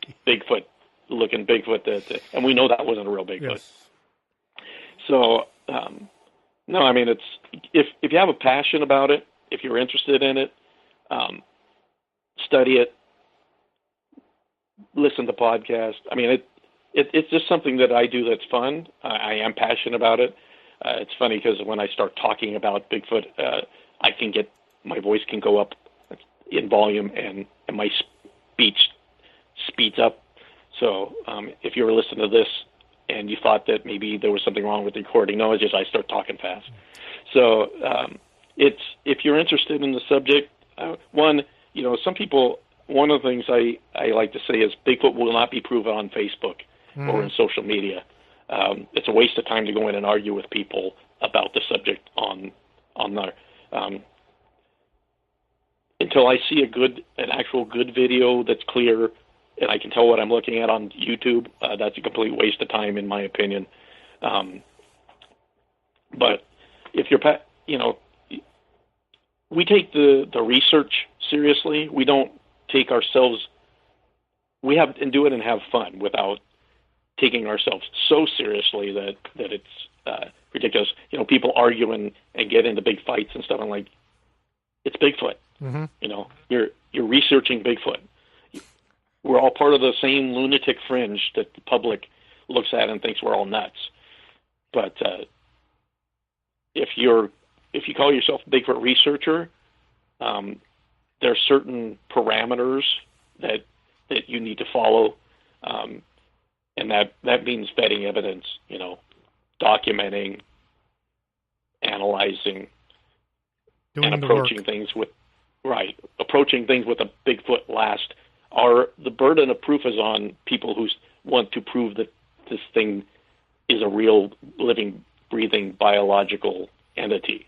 looking Bigfoot and we know that wasn't a real Bigfoot. Yes. So no, I mean, it's if you have a passion about it, if you're interested in it, study it, listen to podcasts. I mean, it's just something that I do that's fun. I am passionate about it. It's funny because when I start talking about Bigfoot, my voice can go up in volume and my speech speeds up. So if you were listening to this and you thought that maybe there was something wrong with the recording, no, it's just I start talking fast. So if you're interested in the subject, some people, one of the things I like to say is Bigfoot will not be proven on Facebook or in social media. It's a waste of time to go in and argue with people about the subject on there. Until I see an actual good video that's clear and I can tell what I'm looking at on YouTube, that's a complete waste of time, in my opinion. But if we take the research seriously. We don't take ourselves. We have and do it and have fun without taking ourselves so seriously that it's ridiculous. People arguing and get into big fights and stuff. I'm like, it's Bigfoot. You're researching Bigfoot. We're all part of the same lunatic fringe that the public looks at and thinks we're all nuts. But if you call yourself a Bigfoot researcher, there are certain parameters that you need to follow, and that means vetting evidence. Documenting, analyzing, and approaching things with a Bigfoot last. The burden of proof is on people who want to prove that this thing is a real living, breathing, biological entity.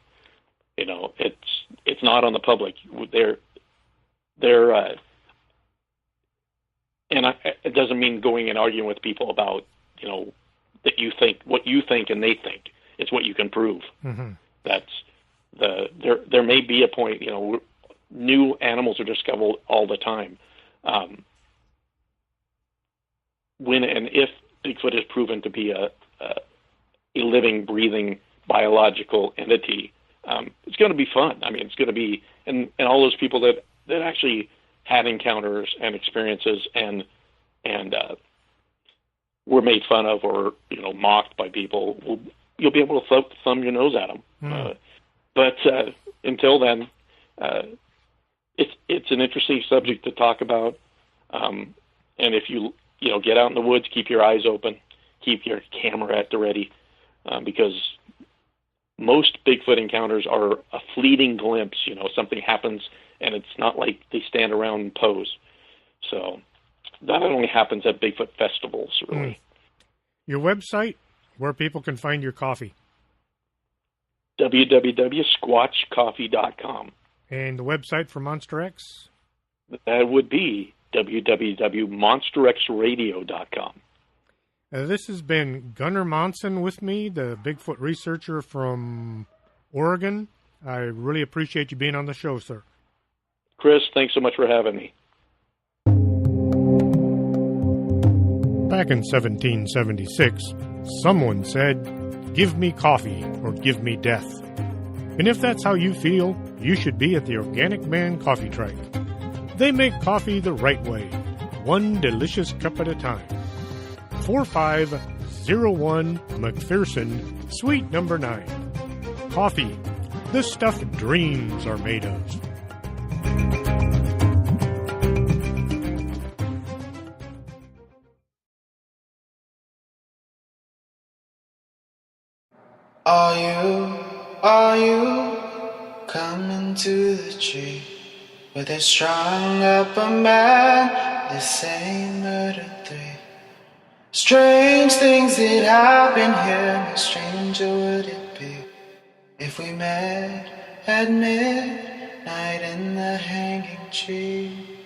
It's not on the public. It doesn't mean going and arguing with people about that you think what you think and they think. It's what you can prove. That's there may be a point. New animals are discovered all the time. When and if Bigfoot is proven to be a living, breathing, biological entity, it's going to be fun. I mean, it's going to be, and all those people that actually had encounters and experiences and were made fun of or mocked by people, you'll be able to thumb your nose at them. But until then, it's an interesting subject to talk about. And if you get out in the woods, keep your eyes open, keep your camera at the ready, because most Bigfoot encounters are a fleeting glimpse. Something happens, and it's not like they stand around and pose. So that only happens at Bigfoot festivals, really. Your website, where people can find your coffee? www.squatchcoffee.com. And the website for Monster X? That would be www.monsterxradio.com. This has been Gunnar Monson with me, the Bigfoot researcher from Oregon. I really appreciate you being on the show, sir. Chris, thanks so much for having me. Back in 1776, someone said, "Give me coffee or give me death." And if that's how you feel, you should be at the Organic Man Coffee Trike. They make coffee the right way, one delicious cup at a time. 4501 McPherson, Suite number 9. Coffee, the stuff dreams are made of. Are you coming to the tree where they strung up a man, the same murder 3? Strange things that happen here, no stranger would it be if we met at midnight in the hanging tree.